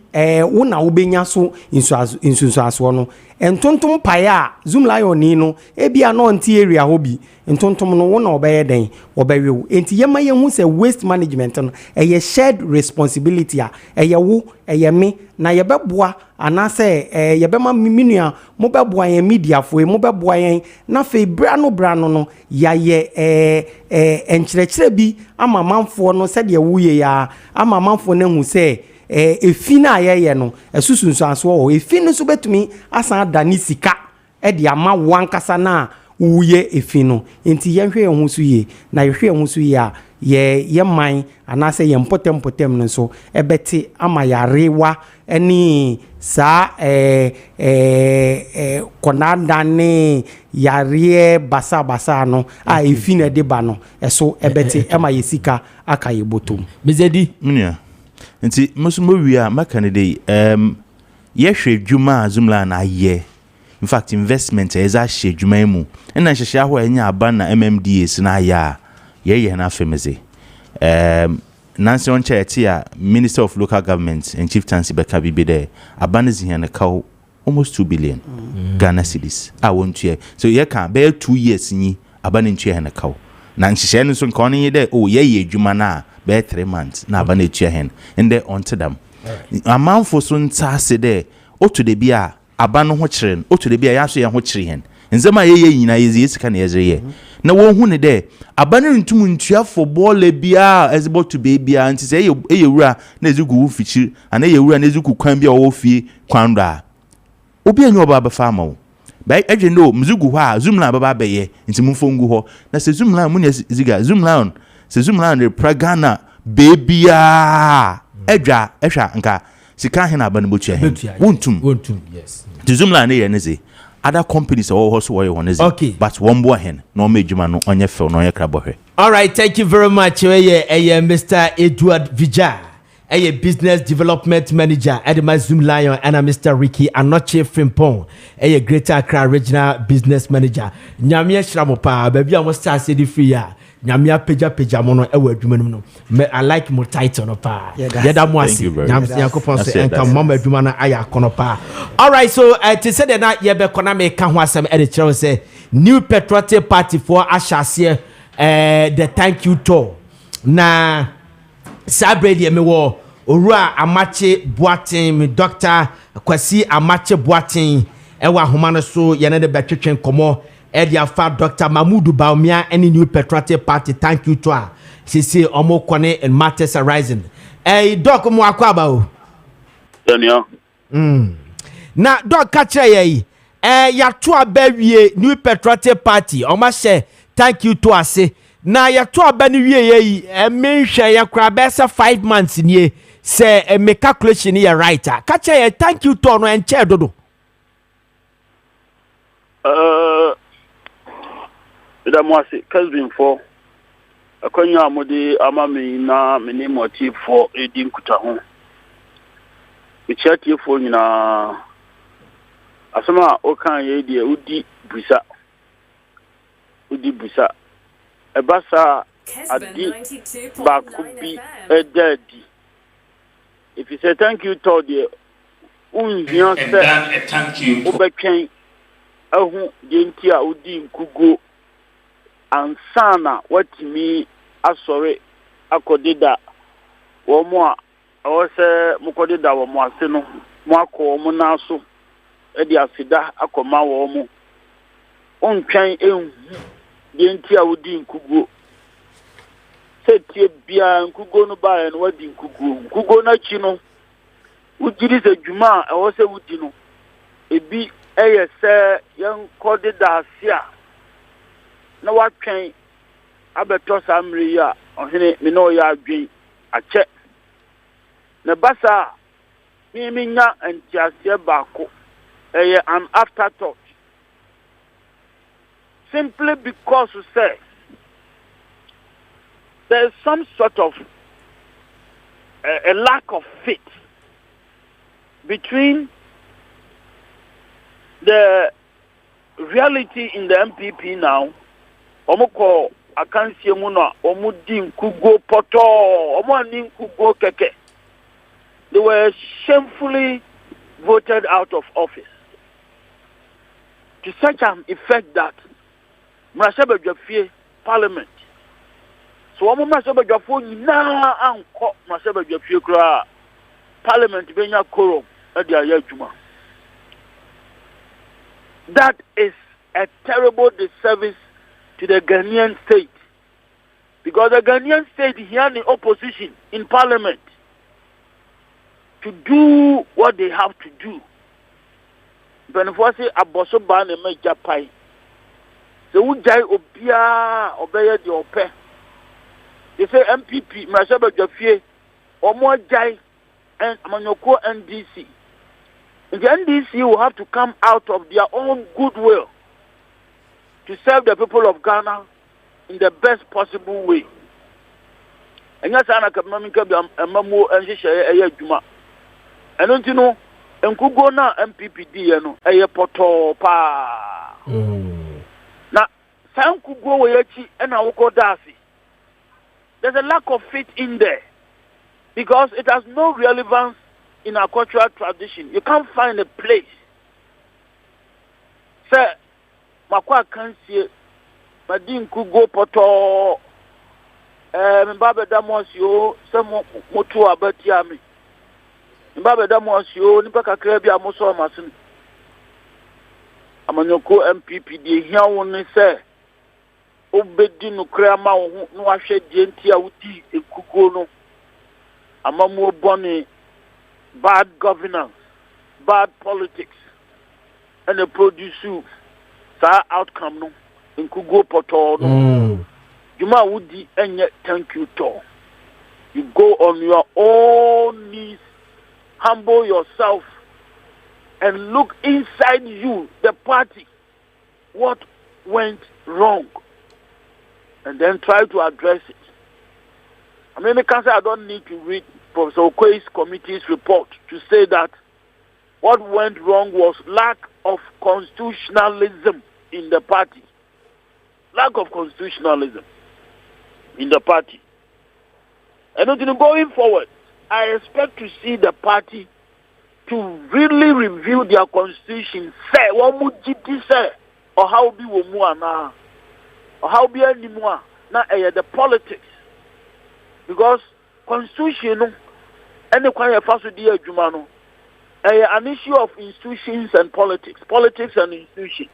wo na wo benya so insuaso no entontom pae a Zoomlion ni no ebia no nti area ho bi entontom no wo na obeye den obewe enti yema ye hu se waste management no ye shared responsibility a ye wo ye me na ye beboa ana se ye bema minua mo beboa ye media fo mo beboa ye na fe brano no ya ye enkyerɛkyerɛ bi ama manfo no se de wuye ya ama manfo na hu se efi na ye no esusunso aso o efi no so betumi asan da ni sika e de ama wankasa na wuye efi no enti ye hwe ho so ye na ye hwe ho so ye a ye man anase ye mpotem no so ebeti ama yarewa eni sa konanda ne yare basa no a efi na de ba no eso ebeti ama ye sika aka ye botom bezedi munia nti musumo wia makanede ye hwe dwuma Zoomlion na ye in fact investment is a hwe dwuma mu na hwehwe ho enya aba na MMDAs na ya ye na fameze Nancy Oncheti a Minister of Local Government and Chieftaincy Beka Bibi there abanizi here na cow almost 2 billion Ghana cedis I want to so ye can bear 2 years ni abani nche na cow na nhihye no so nka ye there oh ye dwuma na bear 3 months na abani nche hen and there onto them amanfo so ntase there oto de bia abano ho kyeren oto de bia ya so ye ho kyere hen nzema ye nyina ye sika na ye na wo hu ne de abane ntum ntuafo bole bia ezebo to be bia nti se ye wura na ezugu fichi ana ye wura na ezugu kwan bia wo fie kwan da obi anyo ba fa ma wo bai edwe no mzugu ho a Zoomlion baba ba ye nti mfongu ho na se Zoomlion mu ne ziga Zoomlion se Zoomlion de pragana bebia edwa ehwa nka sika he na abane botua he wontum yes the Zoomlion ne ye ne ze other companies are also one is okay but one boy hen no major no on your phone no your crab. All right, thank you very much Mr. Edward Vija business development manager Edema Zoom Lion and Mr. Ricky Anoche Frimpong Greater Accra regional business manager nyamia shramo pa baby am start say the free ya nyamia peja mono adwuma no I like mo title no pa yeda mo ase nyamia yakopon so enka mama adwuma na aya kono pa. All right, so to say na ye be kona me ka ho asem e de kire say New Patriotic Party for ashase the thank you tour na sabredi me wo Orua Amache Boatin me Dr. Kwasi Amache Boatin ewa homa no so ye ne de betwetwen komo e dia fa Dr. Mamudu Baumia any New Patriotic Party thank you to her she say omo kone in matters arising doc mo akwaba o Daniel na doc ka kire ye ya to abawie New Patriotic Party omo she thank you to ase na ya to abani wie ye menhwe ya kra besa 5 months nie say me calculation here right catch you thank you to no enche dodo da mo ase Kessben for akonya amode amami na me motive for edin kuta ho e chatie for nyina asema o kan ye die udi busa ebasa adi ba kubi edadi. If you say thank you to the unhian say thank you obetwen ahu de ntia odi nkugo ansana watimi asore akodida wo mo a o se mukodida wo mo ase no mo akọ mo na so e di asida akoma wo mo ontwen ehu de ntia odi nkugo setie bia nkugo no ba en wadi nkugo na chi no ujiri se djuma e wo se wudi no ebi eye se yen kode da asia na watwen abeto samri ya ohene me no ya adwen ache na basa mi nya antiasie bako eye an afterthought simply because you say there is some sort of a lack of faith between the reality in the MPP now. Omoko akansie mu no omudi nkugo poto omani nkugo keke. They were shamefully voted out of office to such an effect that Mrasebe Jafie Parliament. So omo Mrasebe Jafo nyina anko Mrasebe Jafie kra Parliament benya quorum e dia adwuma. That is a terrible disservice to the Ghanaian state, because the Ghanaian state here in the opposition in Parliament to do what they have to do. Benefose aboso ba na me japai. Se wujai obia obeye de ope. They say MPP Mrasebe Jafie omo jai and amanyoko NDC. And the NDC will have to come out of their own goodwill to serve the people of Ghana in the best possible way. And yes, I can make a memo and share a juma. And don't you know, and could go now MPPD, a poto pa. Now, some could go away and I will go Darcy. There's a lack of faith in there because it has no relevance in our cultural tradition. You can't find a place. Sir, Makwa can see Madin could go poto Mbabe Damosio, some Motu Abatiami. Mbabe Damosio, Nipaka Krebi Amoso Masin. Amanyoko MPP, the here only say Obedino Krama no Ashe Gentia Uti in Kugono. Amamu Bonnie. Bad governance, bad politics, and the produce that outcome no in Kugo Poto no. Juma Woody and yet thank you to. You go on your own knees, humble yourself, and look inside you, the party, what went wrong, and then try to address it. I mean, I can't say I don't need to read Professor Okoye's committee's report to say that what went wrong was lack of constitutionalism in the party. Lack of constitutionalism in the party. And going forward, I expect to see the party to really review their constitution. Say, what would GT say? Or how be Womuana? Or how be anymore? Now, the politics. Because constitution, any kind of first dear Jumano, an issue of institutions and politics. Politics and institutions.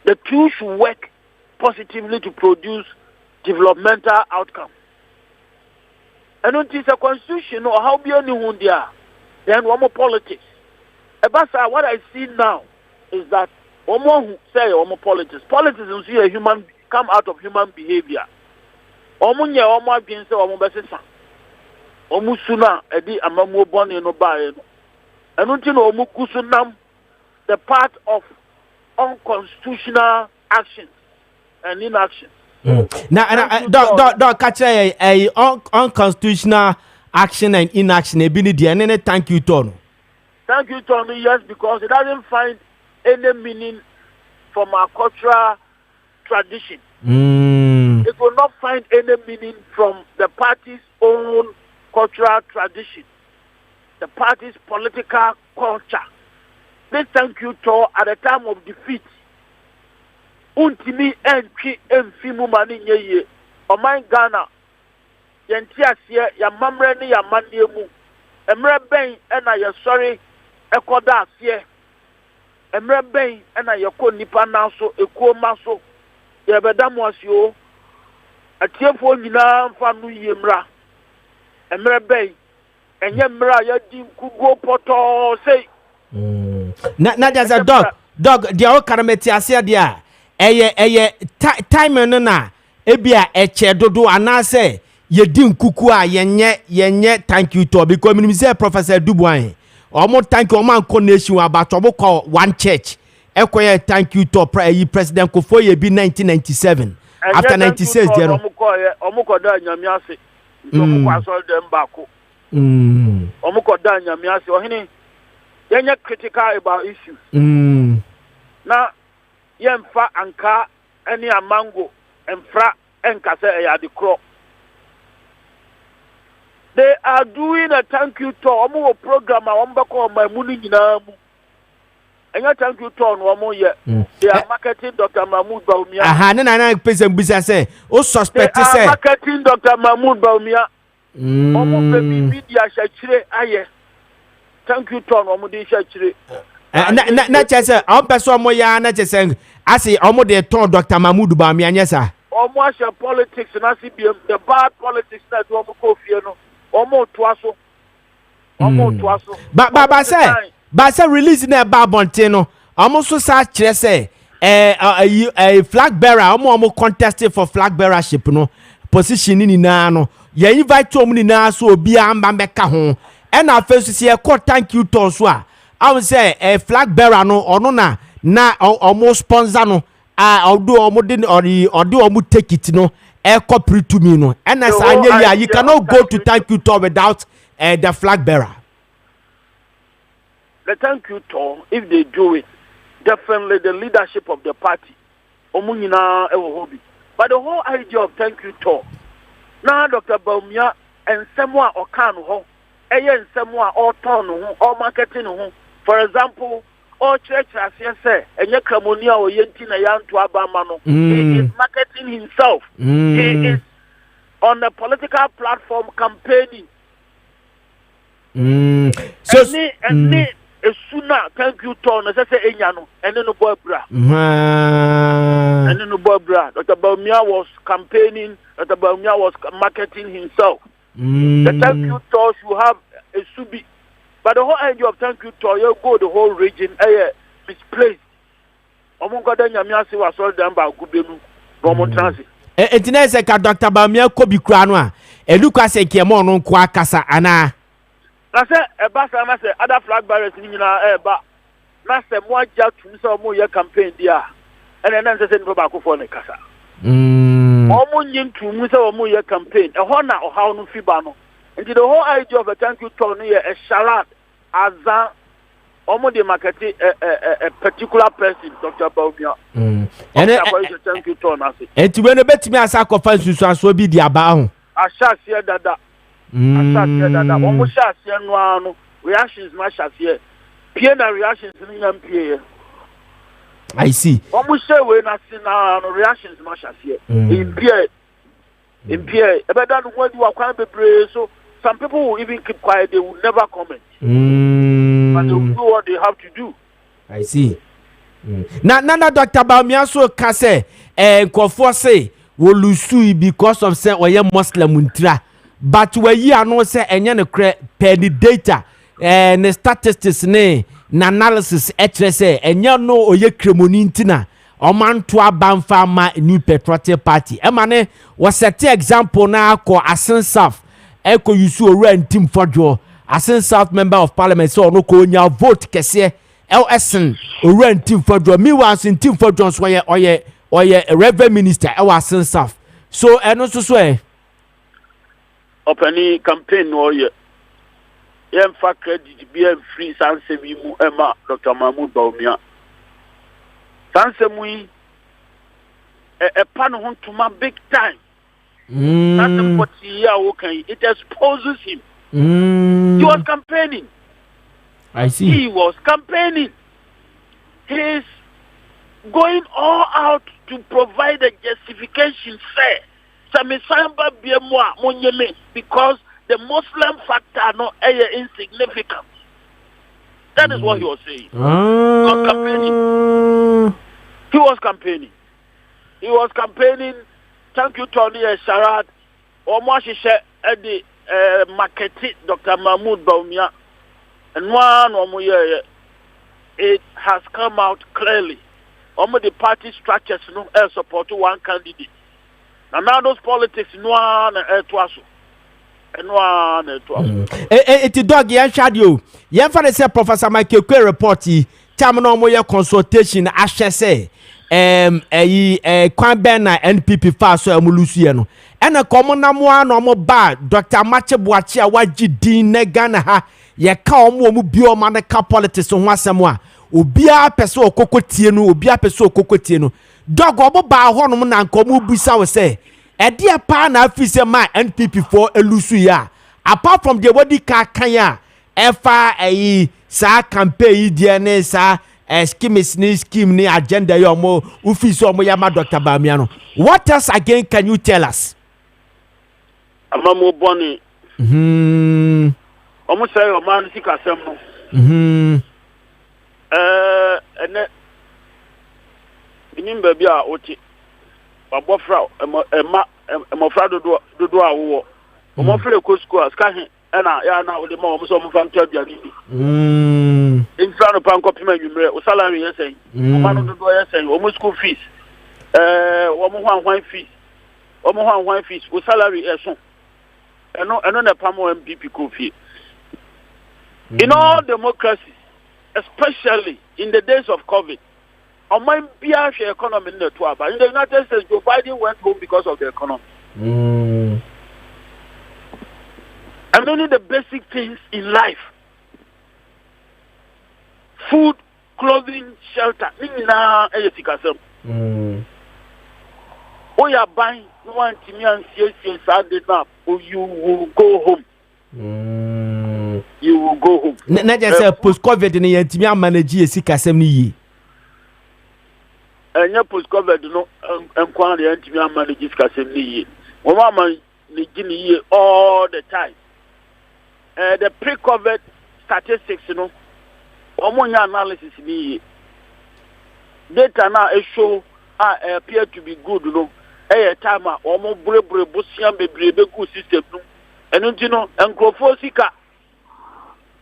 The two should work positively to produce developmental outcomes. And until the constitution or how be anyone there, then one more politics. But what I see now is that one more who say one more politics. Politics is a human come out of human behavior. One more being say one more better. One more sooner edi amamu born no buy no. And until one more kusunam the part of unconstitutional actions and inaction. Now, don't catch a unconstitutional action and inaction. Thank you, Tony. Thank you, Tony. Yes, because it doesn't find any meaning from our cultural tradition. It will not find any meaning from the party's own cultural tradition, the party's political culture. They thank you, Tony, at the time of defeat. Untimi entwi emfimu mani nyeye oman Ghana yenti asie ya mamre ne ya maniemu emre ben na ye sori ekoda asie emre ben na ye ko nipa naso ekuo maso ye bedamu asio atiefo nyina mfa no yemra emre ben enye mra ya di nkugo poto sei na just a dog dia o karameti asie dia eye time no na ebia eche dodo anase ye di nkuku a yenye thank you to because me say Professor Dubuan omo thank you omo anko nation about omo call one church ekoye thank you to President Kofi ye bi 1997 after 96 there omo ko da nyame ase omo ko asol dem bako omo ko da nyame ase ohini yenye critical about issues na yemfa anka any amango emfra enkase eyadikro. They are doing a thank you to omo program a wombako mamuni nyina mu. Enya thank you to no omo ye. They are marketing Dr. Mahmoud Baumia. Aha na person bisa say o suspect say. They are marketing Dr. Mahmoud Baumia. Omo baby media shachire aye. Thank you to omo de shachire. Na chese on person mo ya na chese asi omo de ton Dr. Mahmoud Baumia nyesa. Omo asha politics na CBM the bad politics na do omo Kofi no. Omo tuaso. Ba say release na ba bonte no. Omo so sa kire say flag bearer omo contested for flag bearership no. Position ni na no. Ye invite omo ni na so obi amba meka ho. E na first say thank you to so a. I would say a flag bearer no or no na almost sponsor no although almost didn't or do almost take it no air copy to me no and as I you cannot go to thank you to without the flag bearer. The thank you to if they do it definitely the leadership of the party omunina ewo hobi but the whole idea of thank you to now Dr. Baumia and someone or can ho and someone or turn or marketing ho. For example, all church as you say, and your Camonia or Yentina Yan to Abamano, he is marketing himself. He is on the political platform campaigning. So, and sooner, thank you, Ton, as I say, Enyano, and then no boy bra. And then no boy bra. Dr. Baumia was campaigning, Dr. Baumia was marketing himself. The thank you, Ton, you have a subi. But the whole idea of thank you to you go the whole region misplaced. Omongo da nyamia se wa so dan ba gubenu romo transit. Entina se ka Dr. Baumia ko bi kura no a eluka se ke mo no nko akasa ana. Na se e ba sa na se other flag bearers ni nyina ba. Na se mo aja tum se mo ye campaign dia. Ene na se ni ba ko fo ne kasa. Omo nyin tum se mo ye campaign. E ho na o haw no fiba no. And the whole idea of a thank you tour near a charade as almost the market a particular person, Dr. Baumia. And thank you tour. And to when a bet me as I confess you so be the about. I shall see that. I shall see that. Almost shall see no reactions, my shall see. Piano reactions in MPA. I see. Almost say when I see now reactions, my shall see. In PA, but that when you are quite brave, so some people will even keep quiet, they will never comment. But they will do what they have to do. I see. Now, Dr. Bamiaso Kase, and Kofi say, will lose because of say, or your Muslim muntra. But where you are not say, and you penny data, and the statistics, ne, analysis, etc., and you know, or your cremonintina. Oman to a Banfama New Patriotic Party. Emane was set example now called Asen South. Eko Yusu Ren Team Fodjo. Asen South Member of Parliament so no konya vote kese LSN Ren Team Fodjo. Me was in Team Fodjo so ye Reverend Minister Asen South. So eno so so Openi campaign no ye. Yem fa credit be free sanse bi mu Emma Dr. Mahmoud Baumia. Sansemui a pan on to my big time. That's what it exposes him. He was campaigning. I see. He was campaigning. He's going all out to provide a justification, because the Muslim factor no insignificant. That is what he was saying. He was campaigning. He was campaigning. Thank you, Tony Sharad. Almost at the market, Dr. Mahmoud Baumia. And it has come out clearly. Almost the party structures no support to one candidate. And now those politics no one It's dog yan shadow. Yan for the Professor Maakye report terminal moya consultation ahye Kessben na NPP fa so amulusu no ena komo na mo na mo ba Dr. Maakye Boakye a waji din na Ghana ha ye ka omo bi o ma na ka politics ho asem a obia pese okokotie no obia pese okokotie no dog obo ba ho no na nkomo busa wo se Edia pa na afise ma NPP for elusu ya apart from the body ka kan ya efa sa campaign dia ne sa scheme ni agenda yo mo office omo ya ma Dr. Bamiano. What else again can you tell us? Amamo boni omo say o man sika sem no ene binim ba bia oti babofra emofra dodo awo omofra ko school ska he na ya na o de ma o so mo fan tua bia ni infra no pan copy ma nwumre o salary yesen o ma no dodo yesen o mo school fees o mo hwan fees o salary yeson eno na pam o MPP Kofi. In all democracies, especially in the days of COVID, on my economy in the Tuaba. In the United States, Joe Biden went home because of the economy. And many of the basic things in life: food, clothing, shelter. Oh, you are buying one and you will go home. You will go home. Not just post-COVID in the Intimia manage a sick assembly. And your post-COVID, no, and quality Intimia manages assembly. Mama, Guinea all the time. The pre-COVID statistics, you know, almost analysis in data now show appear to be good, you know. A time almost brave Bussian baby system, and you know, and Grofosika.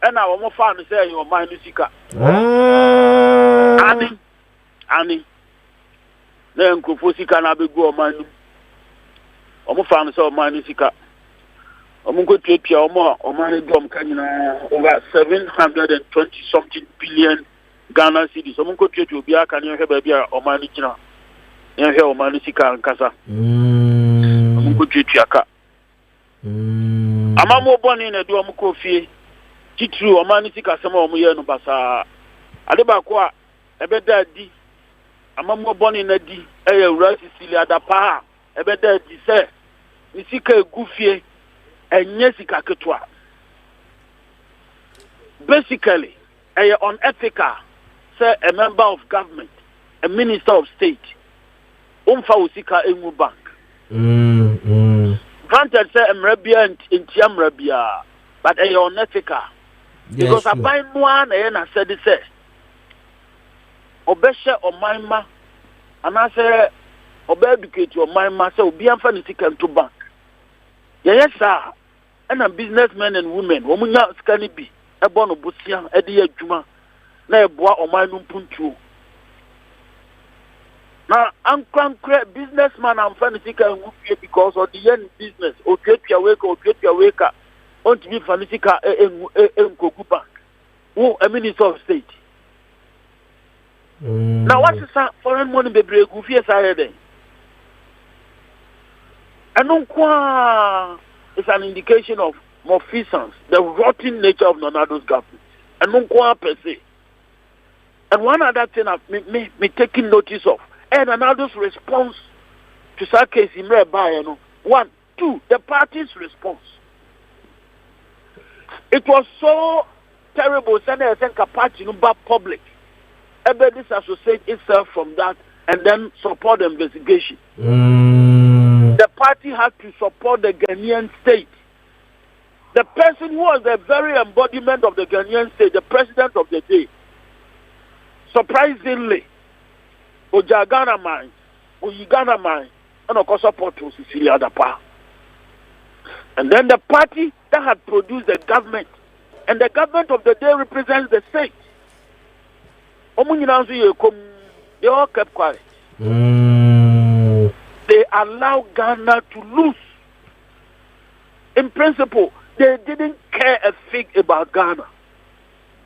And I almost found to say your mind is sick. Annie. Then Kofosika na be go man. Almost found to say your mind is sick. Almost go to your more or money drum can over 720 something billion Ghana cedis. Almost go to be a can you have baby or money china. You hear money sick and casa. Almost go to your car. Amamo boni na do am Kofi titru o man sika sama o ye no basa ade ba ko a ebeda di amamo boni na di eye wura sisili adapa ebeda di se ni sika egufie enye sika ketwa basically eye unethical say a member of government, a minister of state umfa usika engu bank granted say emrabia intiamrabia but eye unethical because I buy one na said say obeshe omanma ana say obe educate your manma say obi amfa ni sika into bank yes sir and businessmen and women womunya sika ni bi ebo no bosia e de adwuma na eboa oman no puntuo na ankrankre businessman amfa ni sika nwufie because of the yen business o twetua weka on to be fanisika enkogu bank who a minister of state. Now what is that foreign money be break ufie say then and it's an indication of malfeasance, the rotten nature of Nonado's government. And per se. And one other thing I've me taking notice of, and Nonado's response to that case in Rebbe, 1, 2, the party's response. It was so terrible, sending a party number public. Everybody disassociate itself from that and then support the investigation. The party had to support the Ghanaian state. The person who was the very embodiment of the Ghanaian state, the president of the day, surprisingly, Ojagana mine, Oyigana mine, and of course support to Cecilia Dapa. And then the party that had produced the government, and the government of the day represents the state. They all kept quiet. They allowed Ghana to lose. In principle, they didn't care a fig about Ghana.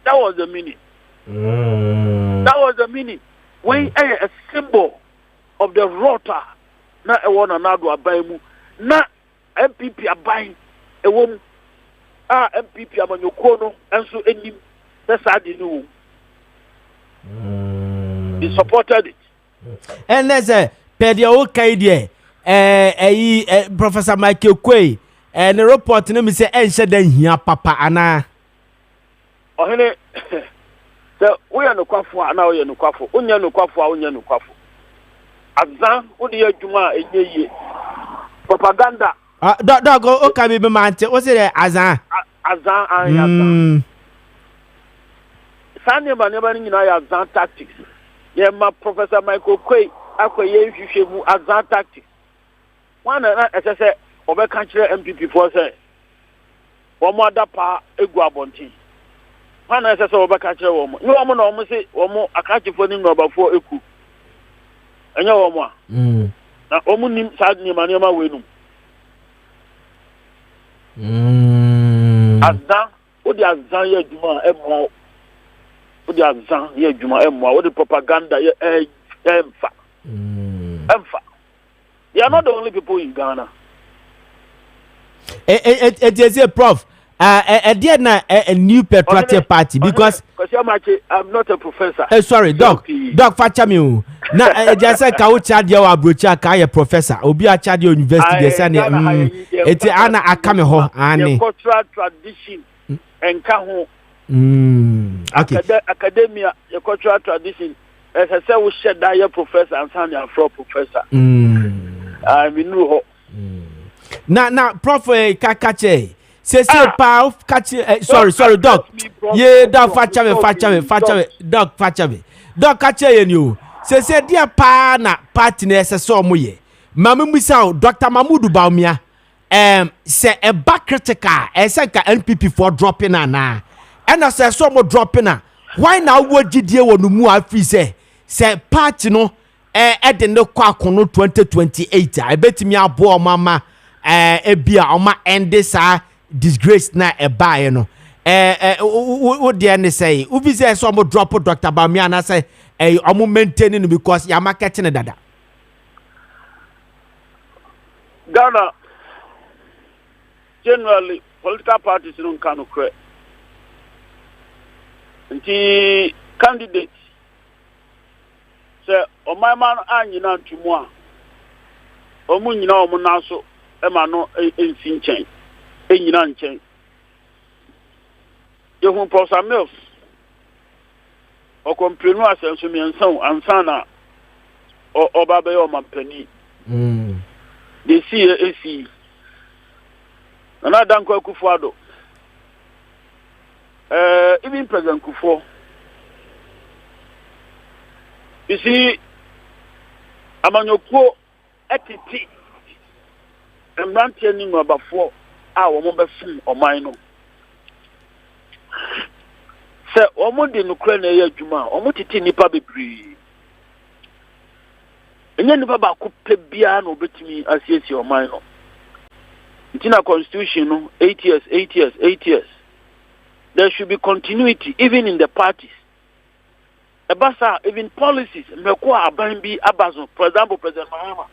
That was the meaning. That was the meaning. When a symbol of the rota, not a one another abaymu, not MPP abaying a woman, MPP amanyokono, and so any that's how they knew. He supported it. And there's a pedio okay Professor Maakye and the report name say enche den hia papa ana. Ohene so we are no kwafo ana we no kwafo. Onya no kwafo. Azan wo de adwuma enye propaganda. Dog o ka be mante o say azan. Azan an Sanya never nyina ya azan tactics. Yeah, my Professor Maakye akwaye hwehwemu azan tactics. One na say obeka kire MPP for say omo adapa egu abonti. One na say obeka kire omo. Ni omo na omo say omo akachifo ni nobafo eku. Enya omo a. Na omo nim sad ni manema wenu. Azan, odi azan ye djuma emo. Odi azan ye djuma emo. Odi propaganda ye emfa. Emfa. They are not the only people in Ghana. It is a prof. A new patriotic party because I'm not a professor. Sorry, Doc Fachami. Na just say ka ucha dia wa brocha ka ye professor. Obi acha dia university dey say eti ana akame ho ani. Cultural tradition and ka ho. Okay. Academia, the cultural tradition. As I say we share that ye professor and son ya from professor. We know. Na prof kakache. Say pa kache sorry doc. Ye doc fachame doc fachame. Doc kache ye you. Say dia pa na party na ese so mo ye. Mamu misa Dr. Mamudu Baumia say a back critical ese ka NPP for dropping na. And I say so mo dropping na. Why now what gidie wonu mu afi say party no de ne kwa kono 2028 I bet me abo mama ebia oma end this disgrace na buy no what dey ne say ubi say so mo drop Dr. Bamia na say omo maintaining because ya marketing dada Ghana generally political parties don't can create. Nti candidate say o my man anyina ntumu a omu nyina omu naso e ma no ensi nchen enyina nchen yehu Professor Mills o komplenu asenso mi ensan ansana o baba ye o mampani de si na dan kwa Kufuado even President Kufo, you see, Amanyoko etiti, and ranting about 4 hours, mobile phone or mine. Sir, Omondi Nukrene Juma, Omotiti Nipa Bibri. And then Baba could pay Biano between as yes or mine. It's in a constitution, 8 years, 8 years, 8 years. There should be continuity, even in the parties. Ebasa, even policies, Mekwa Abambi Abazo, for example, President Mahama.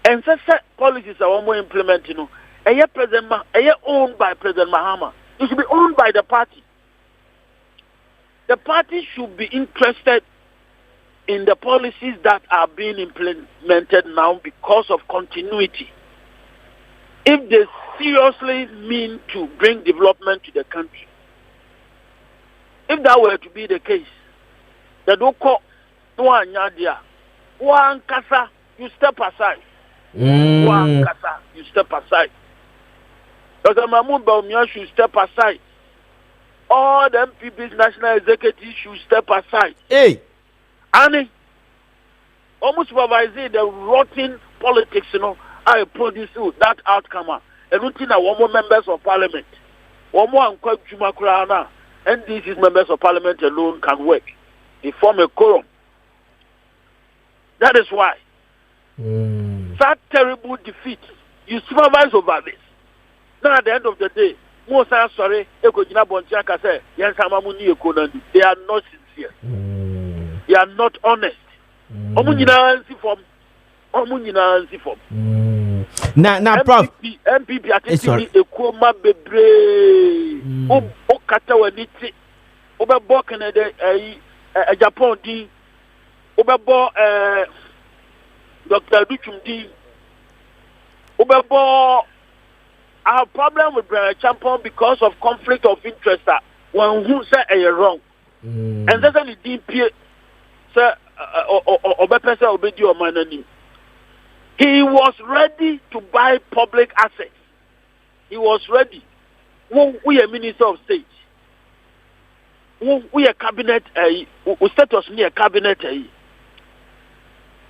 And such policies are more implemented. Owned by President Mahama. It should be owned by the party. The party should be interested in the policies that are being implemented now because of continuity. If they seriously mean to bring development to the country, if that were to be the case, the doko no anyadia, one kasa, you step aside. One kasa, you step aside. Dr. Mahmoud Baumia should step aside. All the MPP's national executives should step aside. Hey, Annie, almost supervising the rotten politics, I produce that outcome. And routine one more members of parliament. One more unquote Jumakurana. And these members of parliament alone can work. They form a quorum. That is why. That terrible defeat, you supervise over this. Now at the end of the day, most are sorry, they are not sincere. They are not honest. Now, Prof. MPP atiti ekoma bebre. O kata waniti. O be bo Canada Japan di. O be bo Dr. Duchum di. O be bo I have problem with Brian Champon because of conflict of interest when who say wrong. And that's the DP say Obepese Obedi or Manani. He was ready to buy public assets. He was ready. We are Minister of State. We are cabinet. We status near cabinet.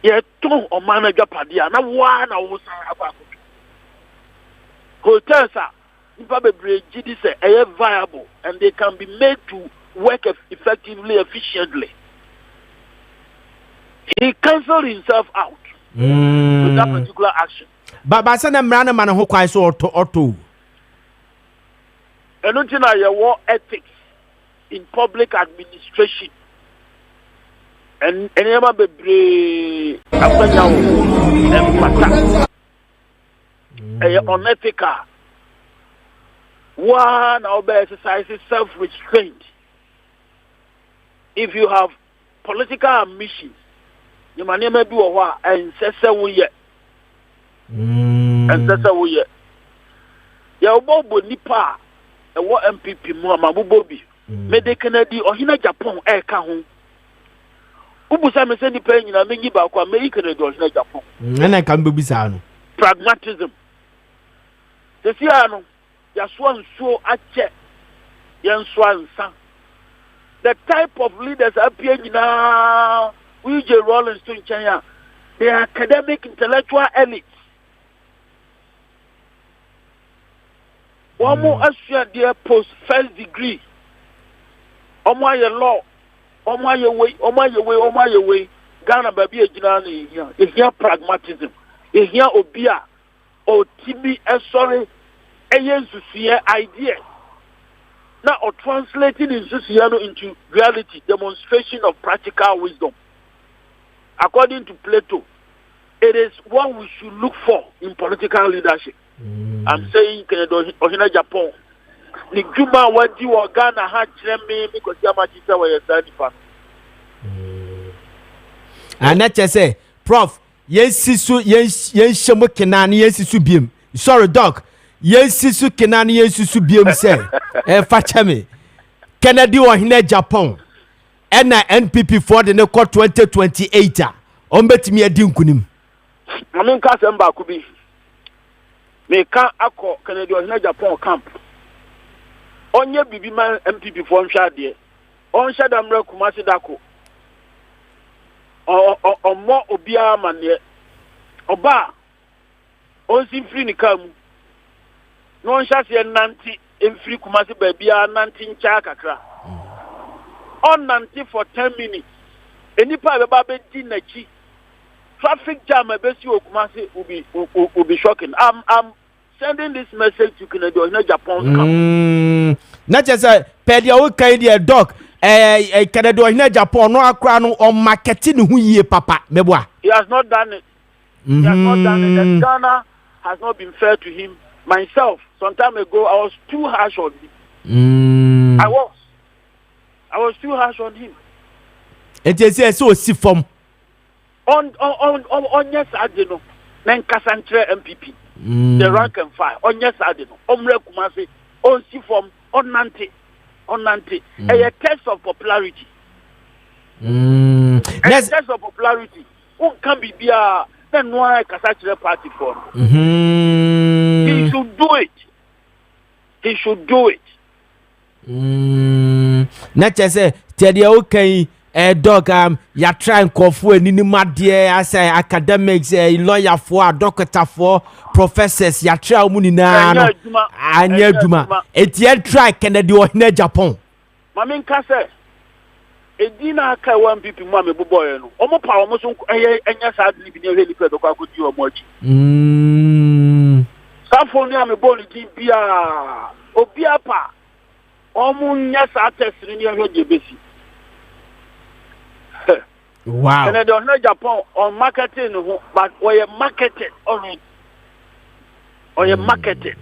Yeah, two or manager padia. Now one I was hotels are viable and they can be made to work effectively, efficiently. He cancelled himself out. With that particular action. But send them random man who quite so or two. And nothing I war ethics in public administration. And never be unethical. One of the exercises self-restraint. If you have political ambitions, you may never do a while and say so yet. And say so yet. Ya bobo nipa e wo MPP mu amabubobi. Me de Kennedy ohina Japan e ka ho. Ubusa me se nipa nyina menyi ba kwa me Kennedy ohina Japan. Na kan bobisa no. Pragmatism. Sesi ano ya so nso ache. Yen so ansa. The type of leaders appear nyina WJ Rollins to China, they are academic, intellectual elites. One more assure their post first degree. Oma your law, Oma your way. Ghana baby a jinani here. It's here pragmatism. It's here obia or TB sorry, ideas. Now or translating into reality, demonstration of practical wisdom. According to Plato, it is what we should look for in political leadership. I'm saying Kennedy Ohina Japan. The Juma what you are Ghana had me because Yamachita were a study. And that just say, Prof, yes, Sisu, yes, Shamu Kenani, yes, Subium. Sorry, Doc. Yes, Sisu Kenani, yes, Subium, say, Fachami. Kennedy Ohina Japan. And NPP for the Neko 2028. Bet me a dinkunim. I mean, Kasamba could be. Me can't accord Kennedy Ohina Japan camp. On your BB man MPP for Shadi. On Shadamra Kumasi Dako. Or more Obia man yet. Oba. On sim free Nikamu. No one shall see a Nanti in free Kumasi baby, Nanti in Chakakra. On Nanti for 10 minutes. Any part of Babe Tinachi. Traffic jam, I bet you Kumasi will be shocking. I'm sending this message to Kennedy Ohina Japan. Not just a pedia Canadian dog, a Kennedy Ohina Japan, no crown or marketing who ye papa, meboa. He has not done it. He has not done it. And Ghana has not been fair to him. Myself, some time ago, I was too harsh on him. I was too harsh on him. It is so see from on yes, I don't know. Then Casantre MPP. The rank and file. On yes, I don't know. Omre Kumasi. On see from on Nanti. A test of popularity. A test of popularity. Who can be then why Casantre party for? He should do it. He should do it. Not just say, Teddy, okay. Dog, ya try and call for any dear, I say academics, lawyer for, doctor for, professors, ya try munina, and Juma. It yet try Kennedy Ohina Japan. Mamin Kase, a dinner can one people, mammy boy, almost power, almost and yes, I live in a really good could you a much. Safonia, me born in Bia, Obiapa, almost yes, I tested in your basic. Wow. And I don't know Japan on marketing, but we marketed already. Or you marketed.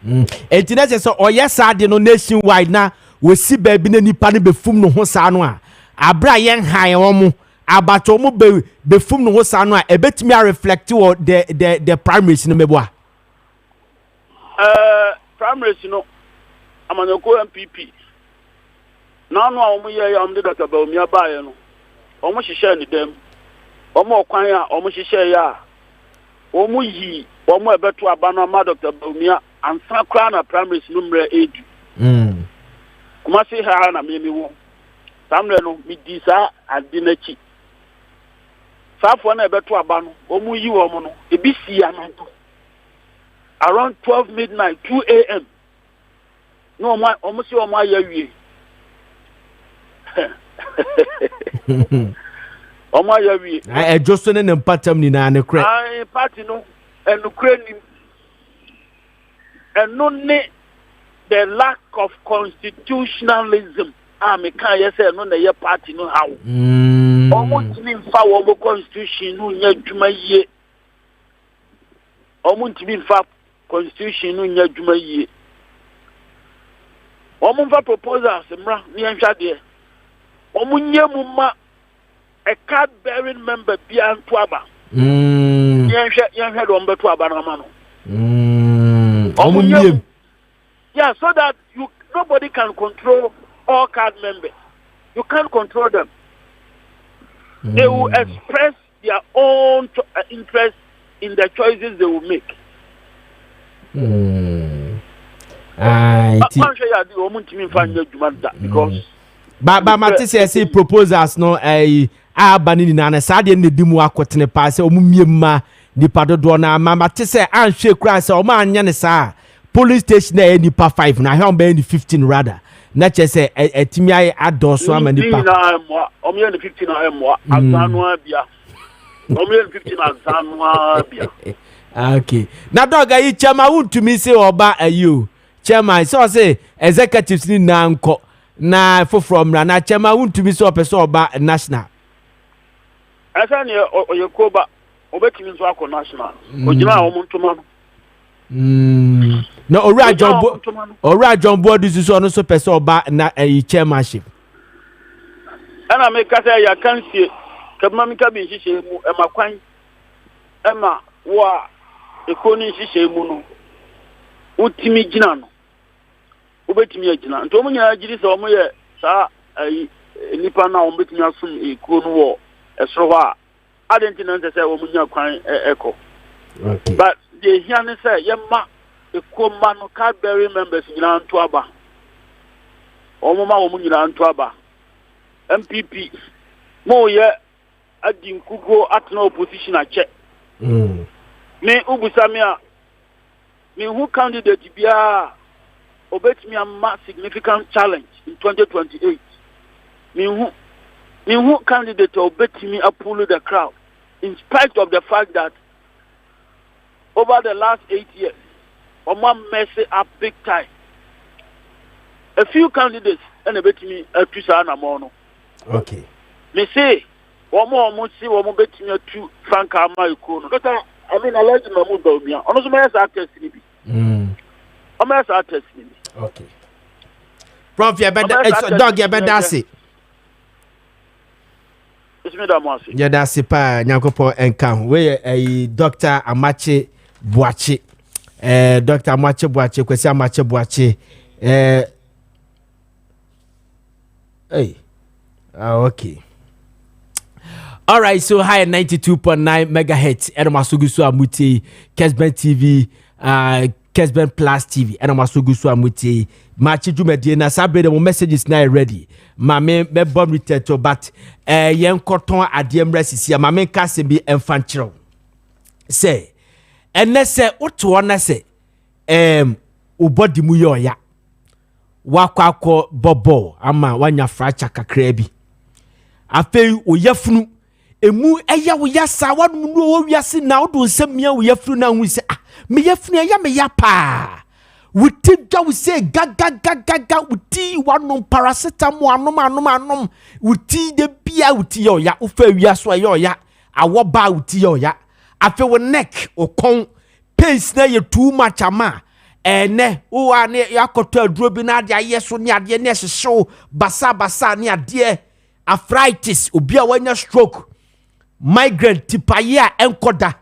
It is so, or yes, I did no nationwide now. We see baby ni pani be fum no hosanwa. Abra yen high omu. Abatomu be fum no hosanwa. A bit me reflect or the primaries no meboa. Primaries, you know, I'm an Oko MPP. Now, no, I'm the doctor about me a buyer. Almost share them. Omo kwanya, almost share ya. Omo yi, omo ebetu abana ma Dr. Baumia and San Crown primaries number 8. Kumasi ha na me wo. Samle no mi di sa adinachi. Safo na ebetu abano, omo yi omo no, ebi si ananto. Around 12 midnight, 2 a.m. No, omo si omo ayewie. Oma yawi I just in an pattern ni na ne kre I party no and Ukraine and no the lack of constitutionalism me can yes no na ye party no how almost mean fa wo constitution no nya dwuma yie almost mean fa constitution no nya dwuma yie almost fa proposals mra ni anhwa de omunye mumma a card bearing member be Antuaba. Yan do mbeto aba na ma no. Yeah, so that nobody can control all card members. You can't control them. They will express their own interest in the choices they will make. Because But Matisse say proposals no abani na na sade ne dimu akotene pa se omummiemma nipa dodo na Matisse anhwe kura se o ma anya ne sa police station na nipa 5 na he be 15 rather na che se etimi ai adoso ama nipa o me 15 na emwa azanu abia o me 15 azanu abia. Okay, na dog yi chama wuntumi se oba ayo chairman so say executives ni na nko na from na chema wuntumi so person oba national asa ne oyekoba obetimi so akọ national ogina omuntuma no No, Ora John Board is also person about na a chairmanship. And I make us say, I can't see it. Kamamika be she, Emma Quine, Emma, wa, a coni she muno. Utimi Ginan, Ubetimi Ginan. Tomina Gidis or Moya, Sa, a Nipana, Umbetimi a coon war, a srowa. I didn't know that I was crying echo. But the Hiana say, Yamma, a command of Cadbury members in Antuaba. Omama Omunia Antuaba. MPP. More yet, I didn't go at no position I check. Me Ubusamia. Me who candidate to be a obey me a mass significant challenge in 2028. Me who candidate to obey me a pull the crowd. In spite of the fact that over the last 8 years, Oma messed up big time. A few candidates and a bit me a Tusana Mono. Okay. Me say, one more see one more bet me a two Frank Amaiko. I mean, I like no more Dobia. Honestly, my actors in I'm artist. Okay. Prof, you better dog, you better see. Yeah, that's it. Nyankopo Enkan. We a Dr. Amache Boache. Dr. Amache Boache. Kwesi Amache Boache. Hey. Okay. All right. So high 92.9 megahertz. Edomasugusu Amuti. Kessben TV. Kessben Plus TV. Edomasugusu Amuti. Machi Jumedie na sabre the messages now ready. Mame me bomb return but yen koton adiem resisi mame kase bi enfantro. Say enne se oto na se ubodi mu yoya. Wakwakọ bobo ama wanya fracha kakra bi. Afei oyafunu emu eya wo yasa wanu no wo wiase na odo nsem wo yafunu na hu se me yafunu eya me ya pa. Wuti dwa we say gaga wuti wanom paracetamol anom wuti de bia wuti yo ya ufa wiaso yo ya awoba wuti yo ya afi wo neck okon pace na ye too much ama ene wo ane yakoto aduro bi na ade ayeso ne ade ne hyehyw basa ne ade arthritis obi a wanya stroke migraine tipaye a enkoda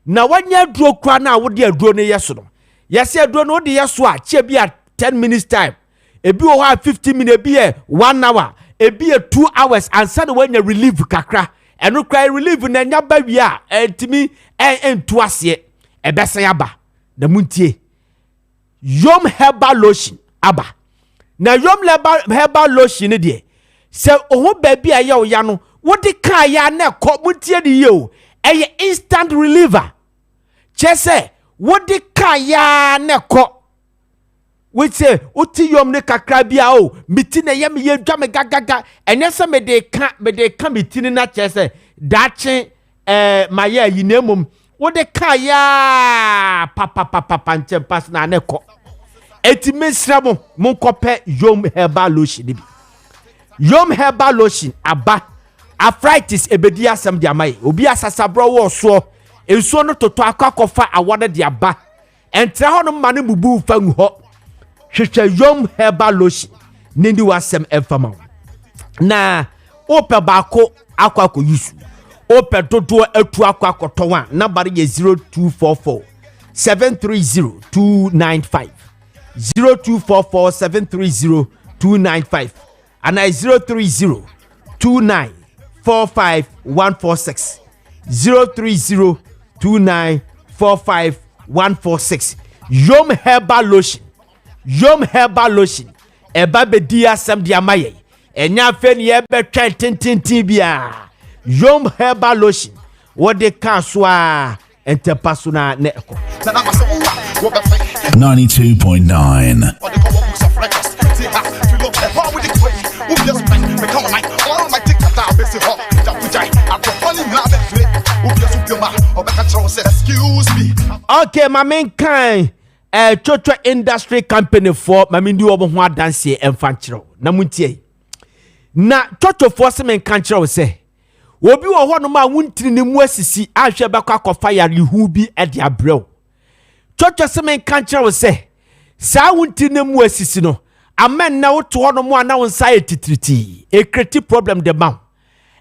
na wanya aduro kra na wo de aduro ne yeso no. Yes, I don't know the yaswa, chebi at 10 minutes time. A be 15 minutes, be 1 hour, a be 2 hours, and suddenly when you relieve kakra, and you cry relieve in a baby, and to me, and to us yet, a besayaba, the muntie. Yom herbal lotion, abba. Now, yom herbal lotion, dear. So, oh, baby, a yo yano, what the kaya na ko muntie the yo, a instant reliever. Chese. What the kaya neko? We say, uti yom ne kakra bia o, mitine yem ye dwame gaga, and yes, me de can mitine na chese, dache, maye yinemum, what the kaya, papa, panche pass na neko. Eti mesramo, mon kope yom herbal lotion. Yom herbal lotion, aba, arthritis ebedia sam diamai, obi asasabro wo so. Enso no toto akwakofa awade de aba entra ho no mane bubu fa nhu hwehwe yom herbal lotion nindi wasem emfama na ope baako akwako yusu ope dodo atu akwakoto a number ye 0244 730 295 0244 730 295 and 030 2945 146 030 2945 Yom herbal lotion eba bedi asem dia maye enya fe ne ebe twa tintin bia Yom herbal lotion what they can so a entepasuna ne eko 92.9 Excuse me. Okay, my main kind chocho industry company for my mindu obo ho adanse emfanchiro na muntie na chocho for se men kanchiro se obi wo ho no ma wuntiri ne mu asisi ahwe bekwa kofa yare hu bi e de abrel chocho se men kanche wo se saa wunti ne mu asisi no amen na wo to hono mu ana wo nsa etitriti e create problem de ma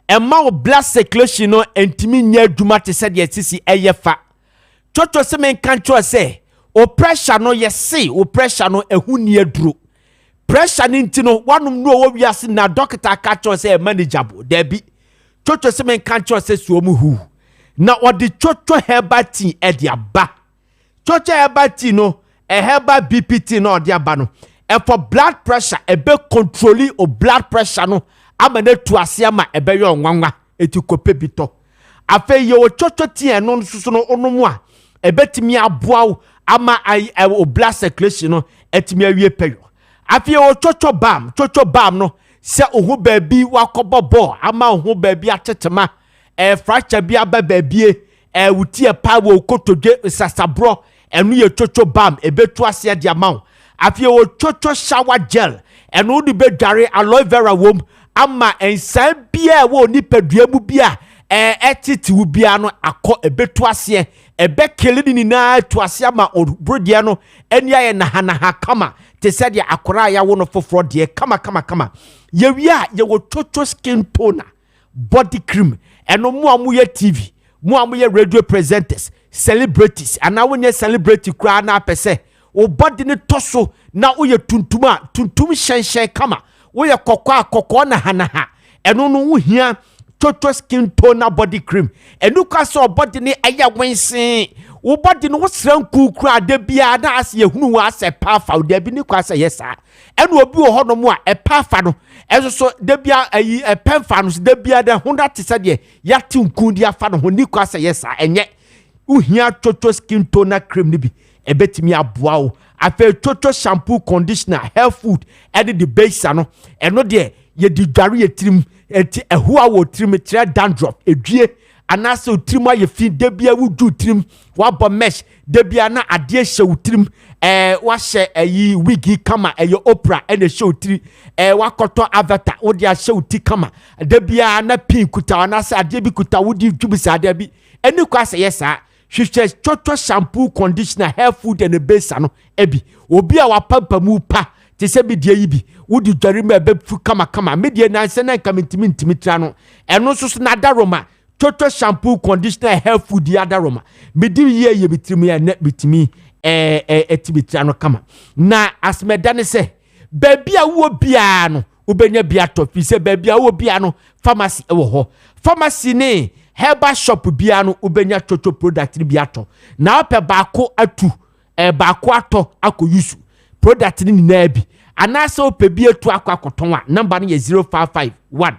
emma wo blood circulation no entimi nya adwuma te se de asisi eyefa chocho se men kanche se o pressure no yesi o pressure no ehu ni aduro pressure ni ntino wanum no wo wiase na doctor ka cho se manageable debi chocho se men kanche se so mu hu na odi chocho herbal tea e dia ba chocho herbal tea no a herbal BPT no odi aba no e for blood pressure e be controlling o blood pressure no amane tu ase ama e be yo nwanwa eti kope bito afa ye o chocho tea no susu no onomu a e betimi aboa ama o blood circulation no etimi awie peyo afa o chocho bam no se ohu baabi wakobobo ama ohu baabi atetema fracture bi aba baabie wutie pa wo kotodwe sasabro enu ye chocho bam ebetu ase de amount afie wo chocho shower gel enu de bedware aloe vera wom ama ensan bia wo nipadua mu bia etiti wo bia no akọ ebetu ase ebe kelini ni na tu ase ama obrodie no eni aye na ha kama te said ya akora ya wo no foforo de kama ye wia ye wo chocho skin toner body cream eno mu amuye TV mu amuye radio presenters celebrities ana wonye celebrity kra na pese o body ne toso na uye tuntum shen kama uye kokko na hanaha eno no wo hia chocho skin toner body cream enu kwa so body ne aya wensin wo body no sranku kra de bia na ase yehunu wa ase pafa de bi ni kwa ase yesa enu obi wo hono mu a e pafa no eso so de bia ayi e pemfa no de bia de 100 tese de yati nkundi afa no ni kwa ase yesa enye uhia chocho skin toner cream ni bi ebetimi aboa wo afa chocho shampoo conditioner hair food e de base no eno de ye di dware ye trim eti ehua wo trim tire dandruff edue anase utrim aye fin de bia wudu trim wa bo mesh de bia na ade hye utrim wa hye ayi wigi kama eye opera ene hye utri wa koto avatar wo de hye uti kama de bia na pin kuta anase ade bi kuta wudi dwubisa ade bi eni kwa se yesa hwehwe chocho shampoo conditioner hair food and base no ebi obi a wapampa mu pa te se bi die yi bi wudi dware ma be fu kama medie na se na ntimi tra no eno so na daroma chocho shampoo conditioner hair food ya daroma medi ye bitimi ya na bitimi etibitra no kama na asmedane se babia wo bia no ubenya bia to fi se babia wo bia no pharmacy ewo ho pharmacy ne herbal shop bia no ubenya chocho product ni bia to na ope baako atu baako ato akoyusu product ni na bi anase ope bi atu akoton a number no ye 0551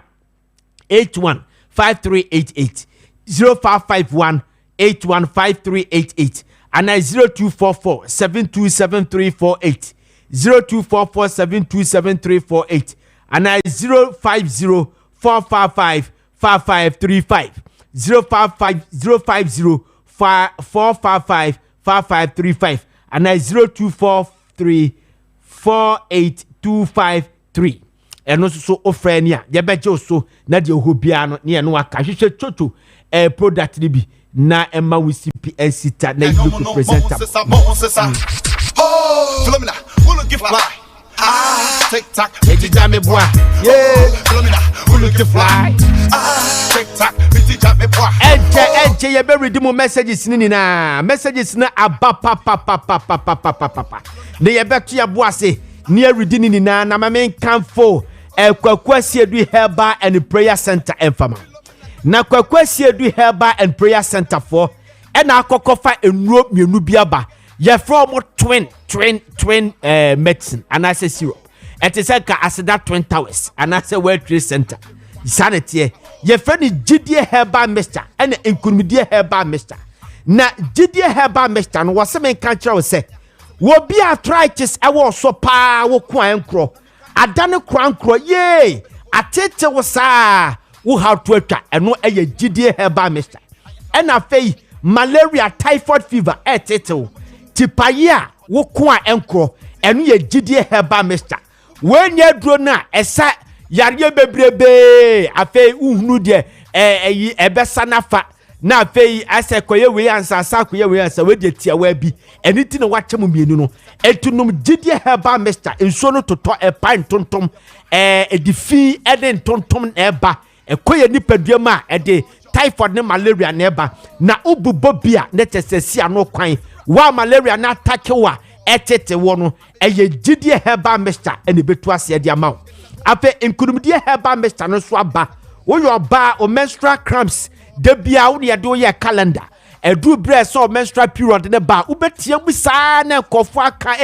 81 5388 0551 815388 and 0244 727348 0244 727348 and 050 455 5535 050 455 5535 and 0243 48253 eno so ofrenia ye beje so na de ohobia no ne eno aka hwehwe chocho product ni bi na emma we CPN sita na you could present am Philomena will give fly TikTok eti jame boy yeah Philomena will give fly TikTok eti jame boy eje ye be read mo messages ni na messages na abapa papa ne ye beto ya boase ne read ni na ma men kanfo kwakwasi edu herbal and prayer center enfama na kwakwasi edu herbal and prayer center for na akokofa enuro mienu biaba ye from twin medicine and I say syrup it is like asida twin towers and I say world trade center sanity ye friend gidie herbal mixture and inkumidie herbal mixture na gidie herbal mixture no was men kan kire say wo bi arthritis e wo so pa wo kwan nkro adane krankro ye atete wo saa wo how to atwa eno eye gidie herbal mixture and afei malaria typhoid fever etete tipaya wo kwa enkro enu ye gidie herbal mixture wenye duro na esa yare bebrebe afi uhunu de eyi ebesa nafa na afei asa koye we ansa asa koye we ansa we de tia wa bi eniti na wache mu mienu no etunum gidie heba mixture enso no toto e pan tontom edifi eden tontom eba ekoye nipadua ma ede typhoid ne malaria na eba na ububo bia ne tesesi ano kwan wa malaria na attack wa etete wo no eye gidie heba mixture ene betu ase de ama ape inkunumdie heba mixture no so aba wo yo ba o menstrual cramps de bia wo ye do ye calendar edu bre so menstrual period ne ba ubetia mu saa na kofo aka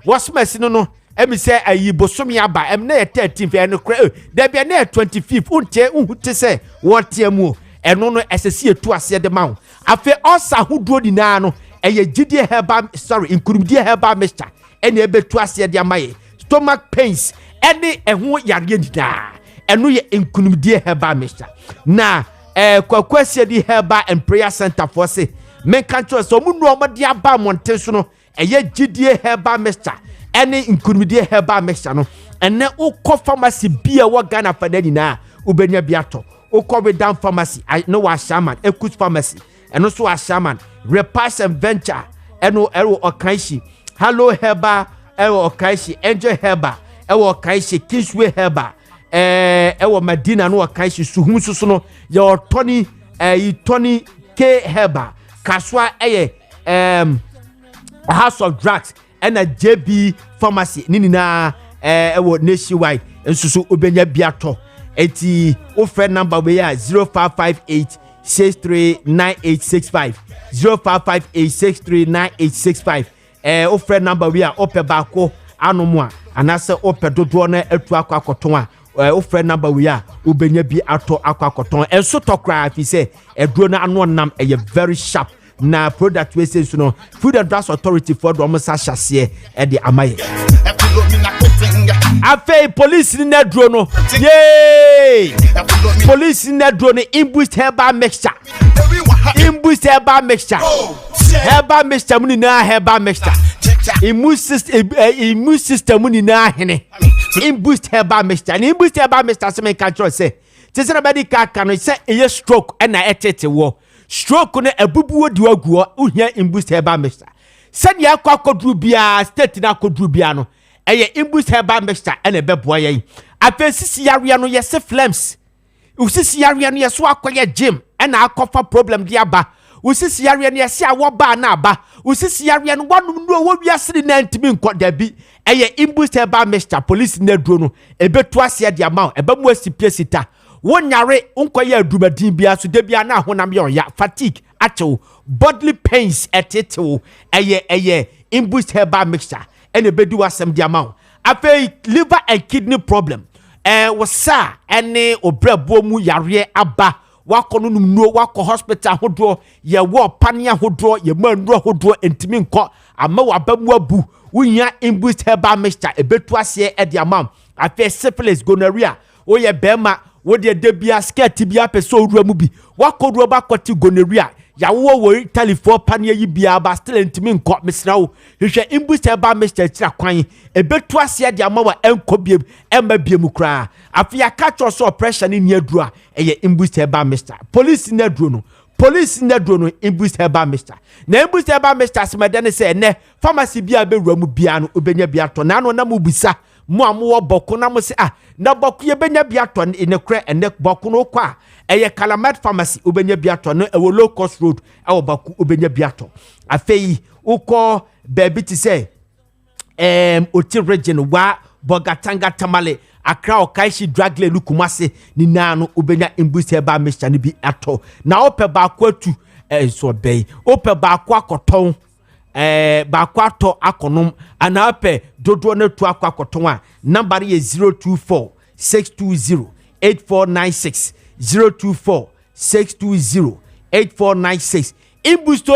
wasmesi no emi se ayi bosomi aba em na 13 fe no kra de bia na 25 unte unhute se wotia mu eno no esesi etu ase de ma afi osa huduo dina no eye gidie herba inkurumdie herba mixture ene ebetu ase de amaye stomach pains ene eho yare dida eno ye inkurumdie herba mixture na kwakwase di herba and prayer center for say men kancho so mu no omade aba monte so no eye gidie herba mixture ene inkurumdie herba mixture no ene ukọ pharmacy bia wo Ghana fada nyina ubenya biato ukọ down pharmacy no wa shaman ekus pharmacy eno so wa shaman repass and venture eno ero okanshi hello herba ero okanshi angel herba ero okanshi kingsway herba ewo Medina no okanshi suhum susu no your Tony Tony K herba kaswa House of Drugs and a JB pharmacy ninina ewo nationwide ensusu obenya biato eti o friend number we are 0558 639865 0558639865 o friend number we are ope bako anomo anase ope dodo na atu akwakoton a o friend number we are obenya bi ato akwakoton enso tokra fi se eduro na ano nam very sharp na product we say no Food and Drugs Authority for do almost shase e de amaye afi police ni nedro no yay police ni nedro ni imboost herba mixture herba mixture muni na herba mixture immune system muni na hene imboost herba mixture ni imboost herba mixture se me control say tese na medical kan say e stroke e na etete wo stroke no ebubuwo diwaguo uhia imboost herba mixture sani akwakodru bia state na akodru bia no eye imboost herba mixture ene beboa yen afesisi yare no yese flames usisi yare no yeso akoye gym ena akofa problem dia ba usisi yare no yese awoba na aba usisi yare no wanum no wo wiase na ntimi nko dabi eye imboost herba mixture police na duro no ebetu ase dia ma ebamu asipie sita wonyare unkoye adumadin bia so debia na honam ye ya fatigue achew bodily pains etetew eye imboost herba mixture ene bedu wasem dia ma afei liver and kidney problem wasa ene obrabo mu yare aba wakono numnuo wako hospital hodo ye wo pania hodo ye manuro hodo entimi nko ama wabamu abu unya imboost herba mixture ebetu ase e dia ma afei syphilis gonorrhea oye bema wo de debia skirt bia peso owura mu bi wakoduro ba kwati gonorrhea yawo wo Italy for pania yi bia ba still entimi nko mesra wo hwehwe imboost herba mixture tira kwan ebetu ase de ama wa enko biem emma biem kra afia catch us oppression ni aduru a eye imboost herba mixture police na aduru no imboost herba mixture na imboost herba mixture semede ne se ne pharmacy bia be wura mu bia no obenya bia to na no na mu bisa mo amowo boko na mo se na boko ye benya bia to ne kra ene boko no kwa eye Calamat pharmacy obenya bia to no ewo low cost road ewo boko obenya bia to afei uko baby ti say oti region wa Bogatanga Tamale Accra Okaishi Dragle Lukumase ni nano obenya imboost herba mixture ni bi ato na ope ba kwatu so bei ope ba kwa koton ba kwato akonom anape dodo na tu akwakoton a number ye 024 620 8496 024 620 8496 imboost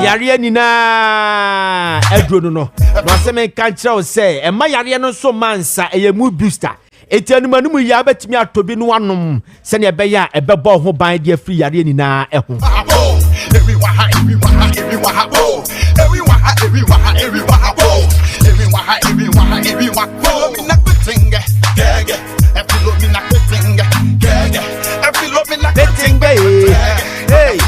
yare ni na edro no se me kan kire o se e ma yare no so mansa e mu booster etianumanu mu ya betimi atobi no wanom se ne be ya e bebo ho ban de afri yare ni na e ho Kessben, hey,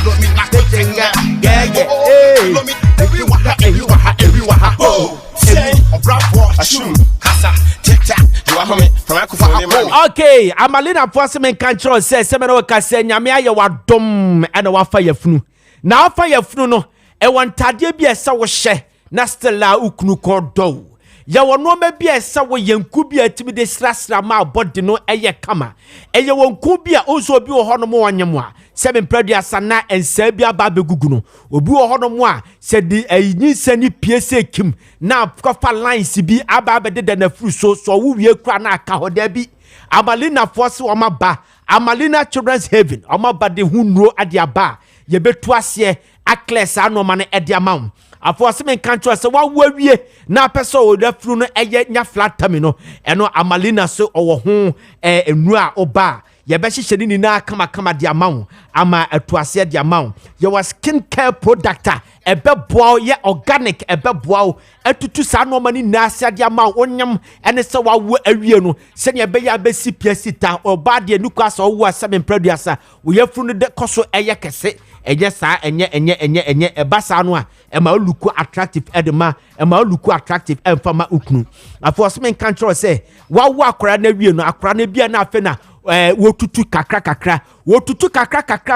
okay, Amalina Fossman control says Semeno Cassenya, you are dumb and a fire fnu. Now fire fnu no, and one Tadia a sour she, Nastella Uknu Cordo. Ya no be a sour young kubia to be the slasra ma body no eye kama. And you won't kubia also be a honomo on yamwa. 7 predia sana and Serbia babe guguno. Obu honomoa said the a ni seni PSA Kim. Now Kofa line CB ababe than a fruit so we crana kahodebi. Amalina Force or my bar. Amalina Children's Haven or my body who know at their bar. Ye bet twice ye a class no money at their mount. A force men country so what were we na peso the fruno a nya flat terminal and no Amalina so or home a nua or bar. Ye beshi shedini na kama dia maun ama atuase dia maun ye was skin care product e be boa ye organic e be boa etutu sa no mani na ase dia maun onyam ene se wa wo awie no se ne be ya be sipia sita oba de nuka so wo asem producer wo ye funu de koso eye kese enye sa enye e basa no a e ma luku attractive edema e ma luku attractive emfama ukunu afo so men control say wa wo akora na wie no akora na bia na afe na wotutu kakra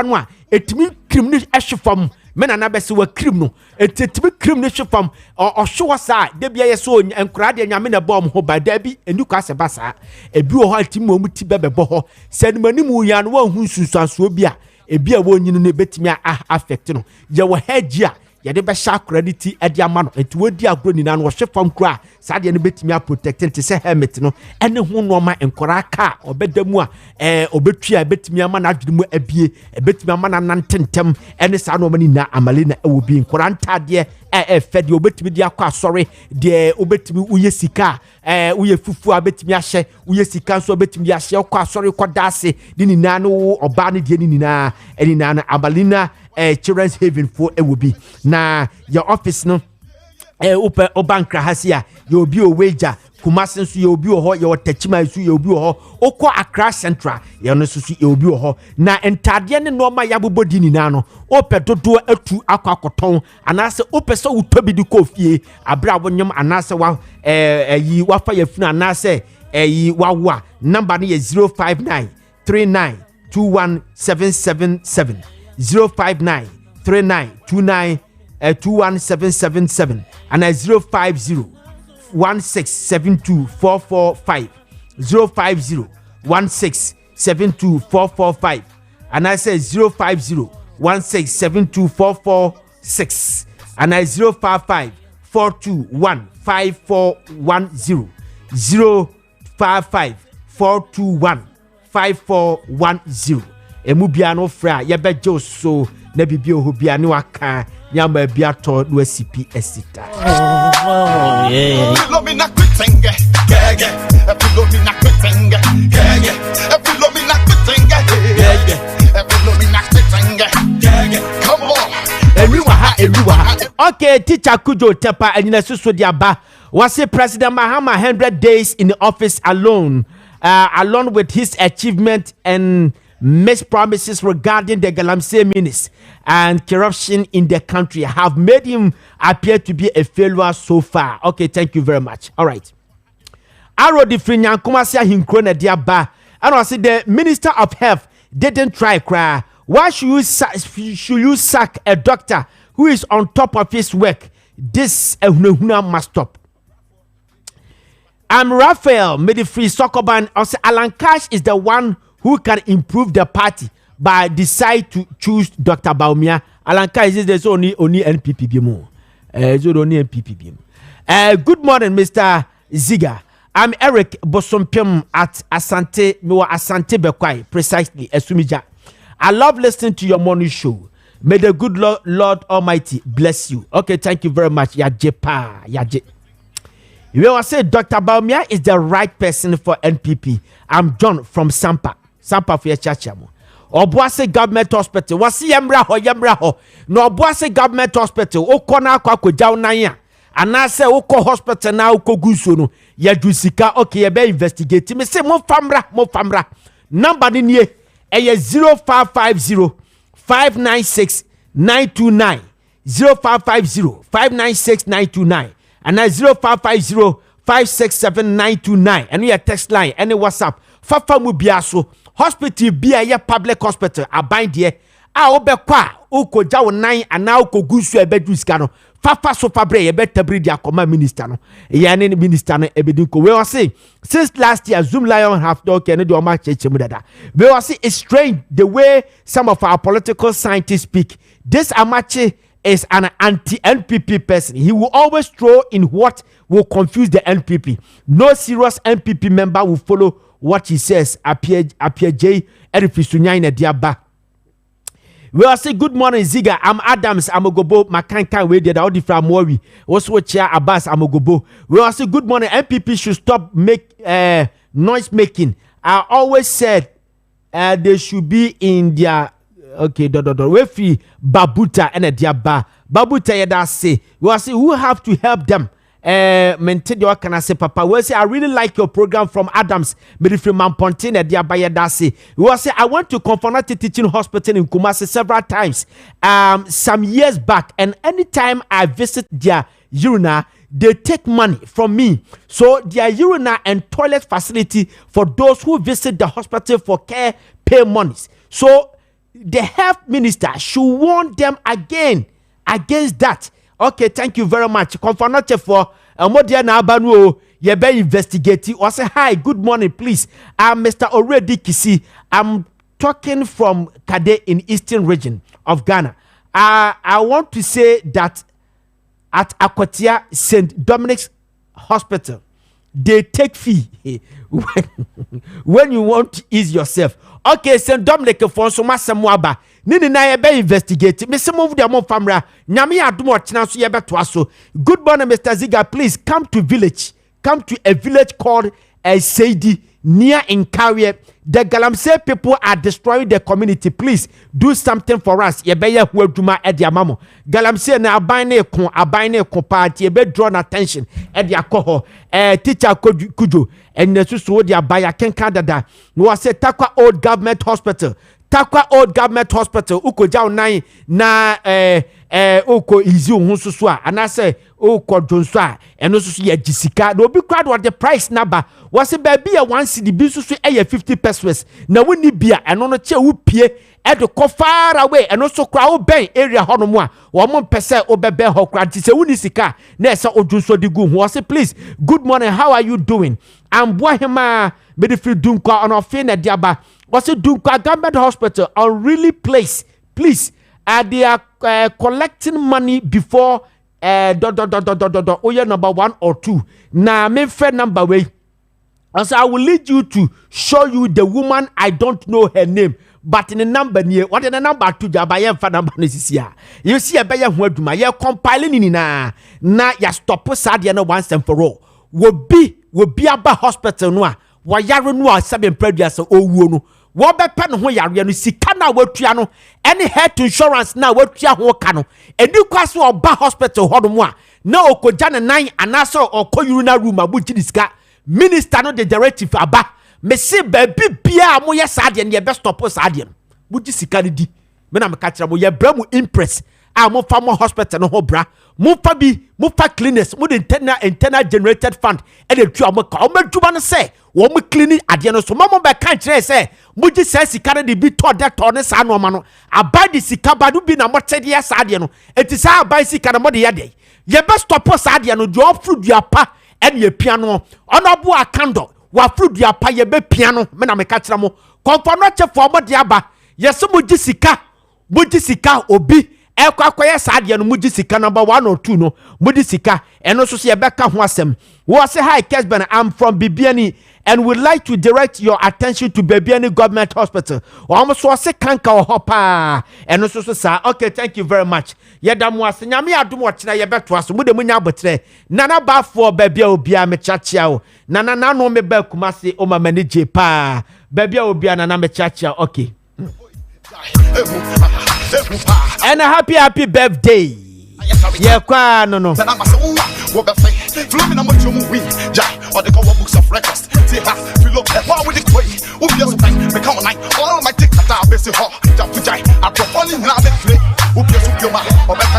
no a etimi krim ni ehwefam mena na bese wa krim no etimi krim ni hwefam ohwe sa de bia yeso enkura de nyame na bom ho ba da bi enuka se basa ebi wo ho etimi mo ti bebebo ho sanimani mu ya no wa hu nsusuanso bi a ebi a wonyinu ne betimi affect no ye wo hedge a ye de be sha credit ade ama no enti wodi agro ni na no hwefam kura sa de ne betimi a protect enti se helmet no ene ho no ma enkora ka obedamu a obetua betimi ama na adwene mu abie betimi ama na nantentem ene sa no ma ni na amalina ewo bi enkora ntade fed obetimi dia kwa sorry de obetimi uye sika uye fufu abetimi ahye uye sika so obetimi ahye kwa sorry kodase di ni na no oba ne de ni na eni na amalina Children's Haven for ewobi na your office no upe obankra hasia you obi oweja Kumasi so you obi ho your techima so you obi ho okọ Accra Central you no so you obi ho na entade ne no ma yabobodi ni na no ope dodo atu akwakoton anase ope so utobi di kofie abra wonyam anase wa yi wafa yafuna anase yi wawa number ne 059 39 21777 059 39 29 21777 and 050 1672445 050 1672445 and I say 050 1672446 and I 055 421 5410 055 421 5410 emubia no fra ye beje so na bibi ohobia ne waka nyama bia to no asipi asita Lo mi na kwitenge gege lo mi na kwitenge gege lo mi na kwitenge gege lo mi na kwitenge gege come on everyone okay teacher Kujo Tepa anyina susu dia ba was President Mahama 100 days in the office alone with his achievement and missed promises regarding the Galamsey ministers and corruption in the country have made him appear to be a failure so far. Okay, thank you very much. All right. Aro di Finyan Kumasia Hinkrona Diaba. And I said the Minister of Health didn't try cry. Why should you sack a doctor who is on top of his work? This must stop. I'm Raphael Medifree Sokoban. Also, Alan Cash is the one who can improve the party by decide to choose Dr. Baumia. Alan Cash is there's only NPP BMO. Only NPP. Good morning, Mr. Ziega. I'm Eric Bosompem at Asante Bekwai, precisely, Esumija. I love listening to your morning show. May the good Lord Almighty bless you. Okay, thank you very much. Yaje. You will say Dr. Baumia is the right person for NPP. I'm John from Sampa for your church. Obuase government hospital. Wasi yemra ho. No Obuase government hospital. Okona kwa kujao na ya. Anase oko hospital na oko guso no. Ya jusika okay ye be investigate. Me say mo famra. Number ni ye. 0550 596 929 0550 596 929 and 0550 567 929 and your text line and WhatsApp fafa mu bia so hospital bia ye public hospital aban de a obekwa ukoja wo nan ana ukogusu ebedu sika no fafa so fabre ye betabri dia koma minister no ye ne minister no ebedi ko we say since last year Zoom Lion have talk and do ma chechemu dada we say it's strange the way some of our political scientists speak. This Amache is an anti-NPP person. He will always throw in what will confuse the NPP. No serious NPP member will follow what he says. Appear J. Erifisunya in a diaba. We all say good morning, Ziega. I'm Adams Amogobo. Makanka we did all the from Mori. Also chair Abbas Amogobo. We all say good morning. NPP should stop noise making. I always said they should be in their okay, we free Babuta and a diaba. Babuta yada say, we say who have to help them maintain your can I say papa. We say I really like your program from Adams. But from Mampontin and diaba yada say, we say I went to Conformity Teaching Hospital in Kumasi several times some years back, and anytime I visit their urinal, they take money from me. So their urinal and toilet facility for those who visit the hospital for care pay monies. So the health minister should warn them against that. Okay, thank you very much. Confirmation for Modiana Abanu. You be investigating. Or say hi, good morning, please. I'm Mr. Already Kisi. I'm talking from Kade in Eastern region of Ghana. I want to say that at Akwatia St. Dominic's Hospital, they take fee when you want to ease yourself. Okay, St. Dominic for so much samwaba. Nini na ye be investigate. Me some of them famra. Nyame adum ochina so ye be to aso. Good morning, Mr. Ziega. Please come to village. Come to a village called Seidi near Nkawie. The Galamsey people are destroying the community. Please do something for us. Ye be ye huaduma e dia mamo. Galamsey na abane kon party ye be draw attention e dia koho. Teacher Kujo and the so dia baya kenka dada. No say Takwa Old Government Hospital. Takwa Old Government Hospital uko jaw nine na uko izi hunsu swa anase uko jonswa eno so ye jisika no bi crowd what the price number was baby a 1 cedi bi so 50 pesos na woni bia eno no che wo pie e de ko far away eno so kra wo ben area hono mu a wo mo pese obebe ho kra ti se woni sika na ese ojunso di gu ho say please good morning, how are you doing? I'm Bohema Medifri Dunkwa on ofe na diaba. Was it Dunkwa Government Hospital on really place? Please, they are collecting money before number 1 or 2. Now, my friend number way. Also, I will lead you to show you the woman. I don't know her name, but in the number near what in the number 2 Jabayan for number is here. You see a better word my year compiling in na ya stop Sadiana once and for all. Will be about hospital no. Wayaro no sabe previous owu no wo be pe no ho yare no sika na watua no any health insurance na watua ho ka no eni kwaso oba hospital ho no a na okoja ne nan anaso okoyuru na room abuji diska minister no the directive aba me se ba bibia mo ye saade ne be stop saade no buji sika ne di me na me ka kira mo ye bra mu impress a mo fa mo hospital no ho bra mo fa cleaners mo the internal generated fund e dey tu am ka o madwuma no say wo mo cleaning ade no so mo be kan kire say mo ji say sika ne bi to de to ne sa no ma no abai di sika ba do bi na mo tede ya sa ade no eti sa abai sika na mo de ya de ye be stop sa ade no do fruit du apa e ne piano ono bo akando wa fruit du apa ye be piano me na me ka kire mo konfo no chefo mo de aba ye so mo ji sika obi ekwakoye saade no muji sika number 1 or 2 no muji sika eno so se yebeka ho asem wo say hi Kessben, I'm from Bibiani and would like to direct your attention to Bibiani Government Hospital. So say kanka o hopa eno so sa. Okay, thank you very much. Yedam wase nyame adom wo kina yebeto aso mude munya abotre nana ba for babia obia me chachia o nana no me ba Kumasi o ma manage pa babia obia nana me chachia. Okay. And a happy birthday. Yeah, kwa no. Then I'm a son. What be say? Flowing on my drum we jai or the cover books of records. Say ha, fill up the power with the way. Who be so fine? Become a night. All my tick. ho, Japujai, a proponi na be fle, Upia Supioma, or better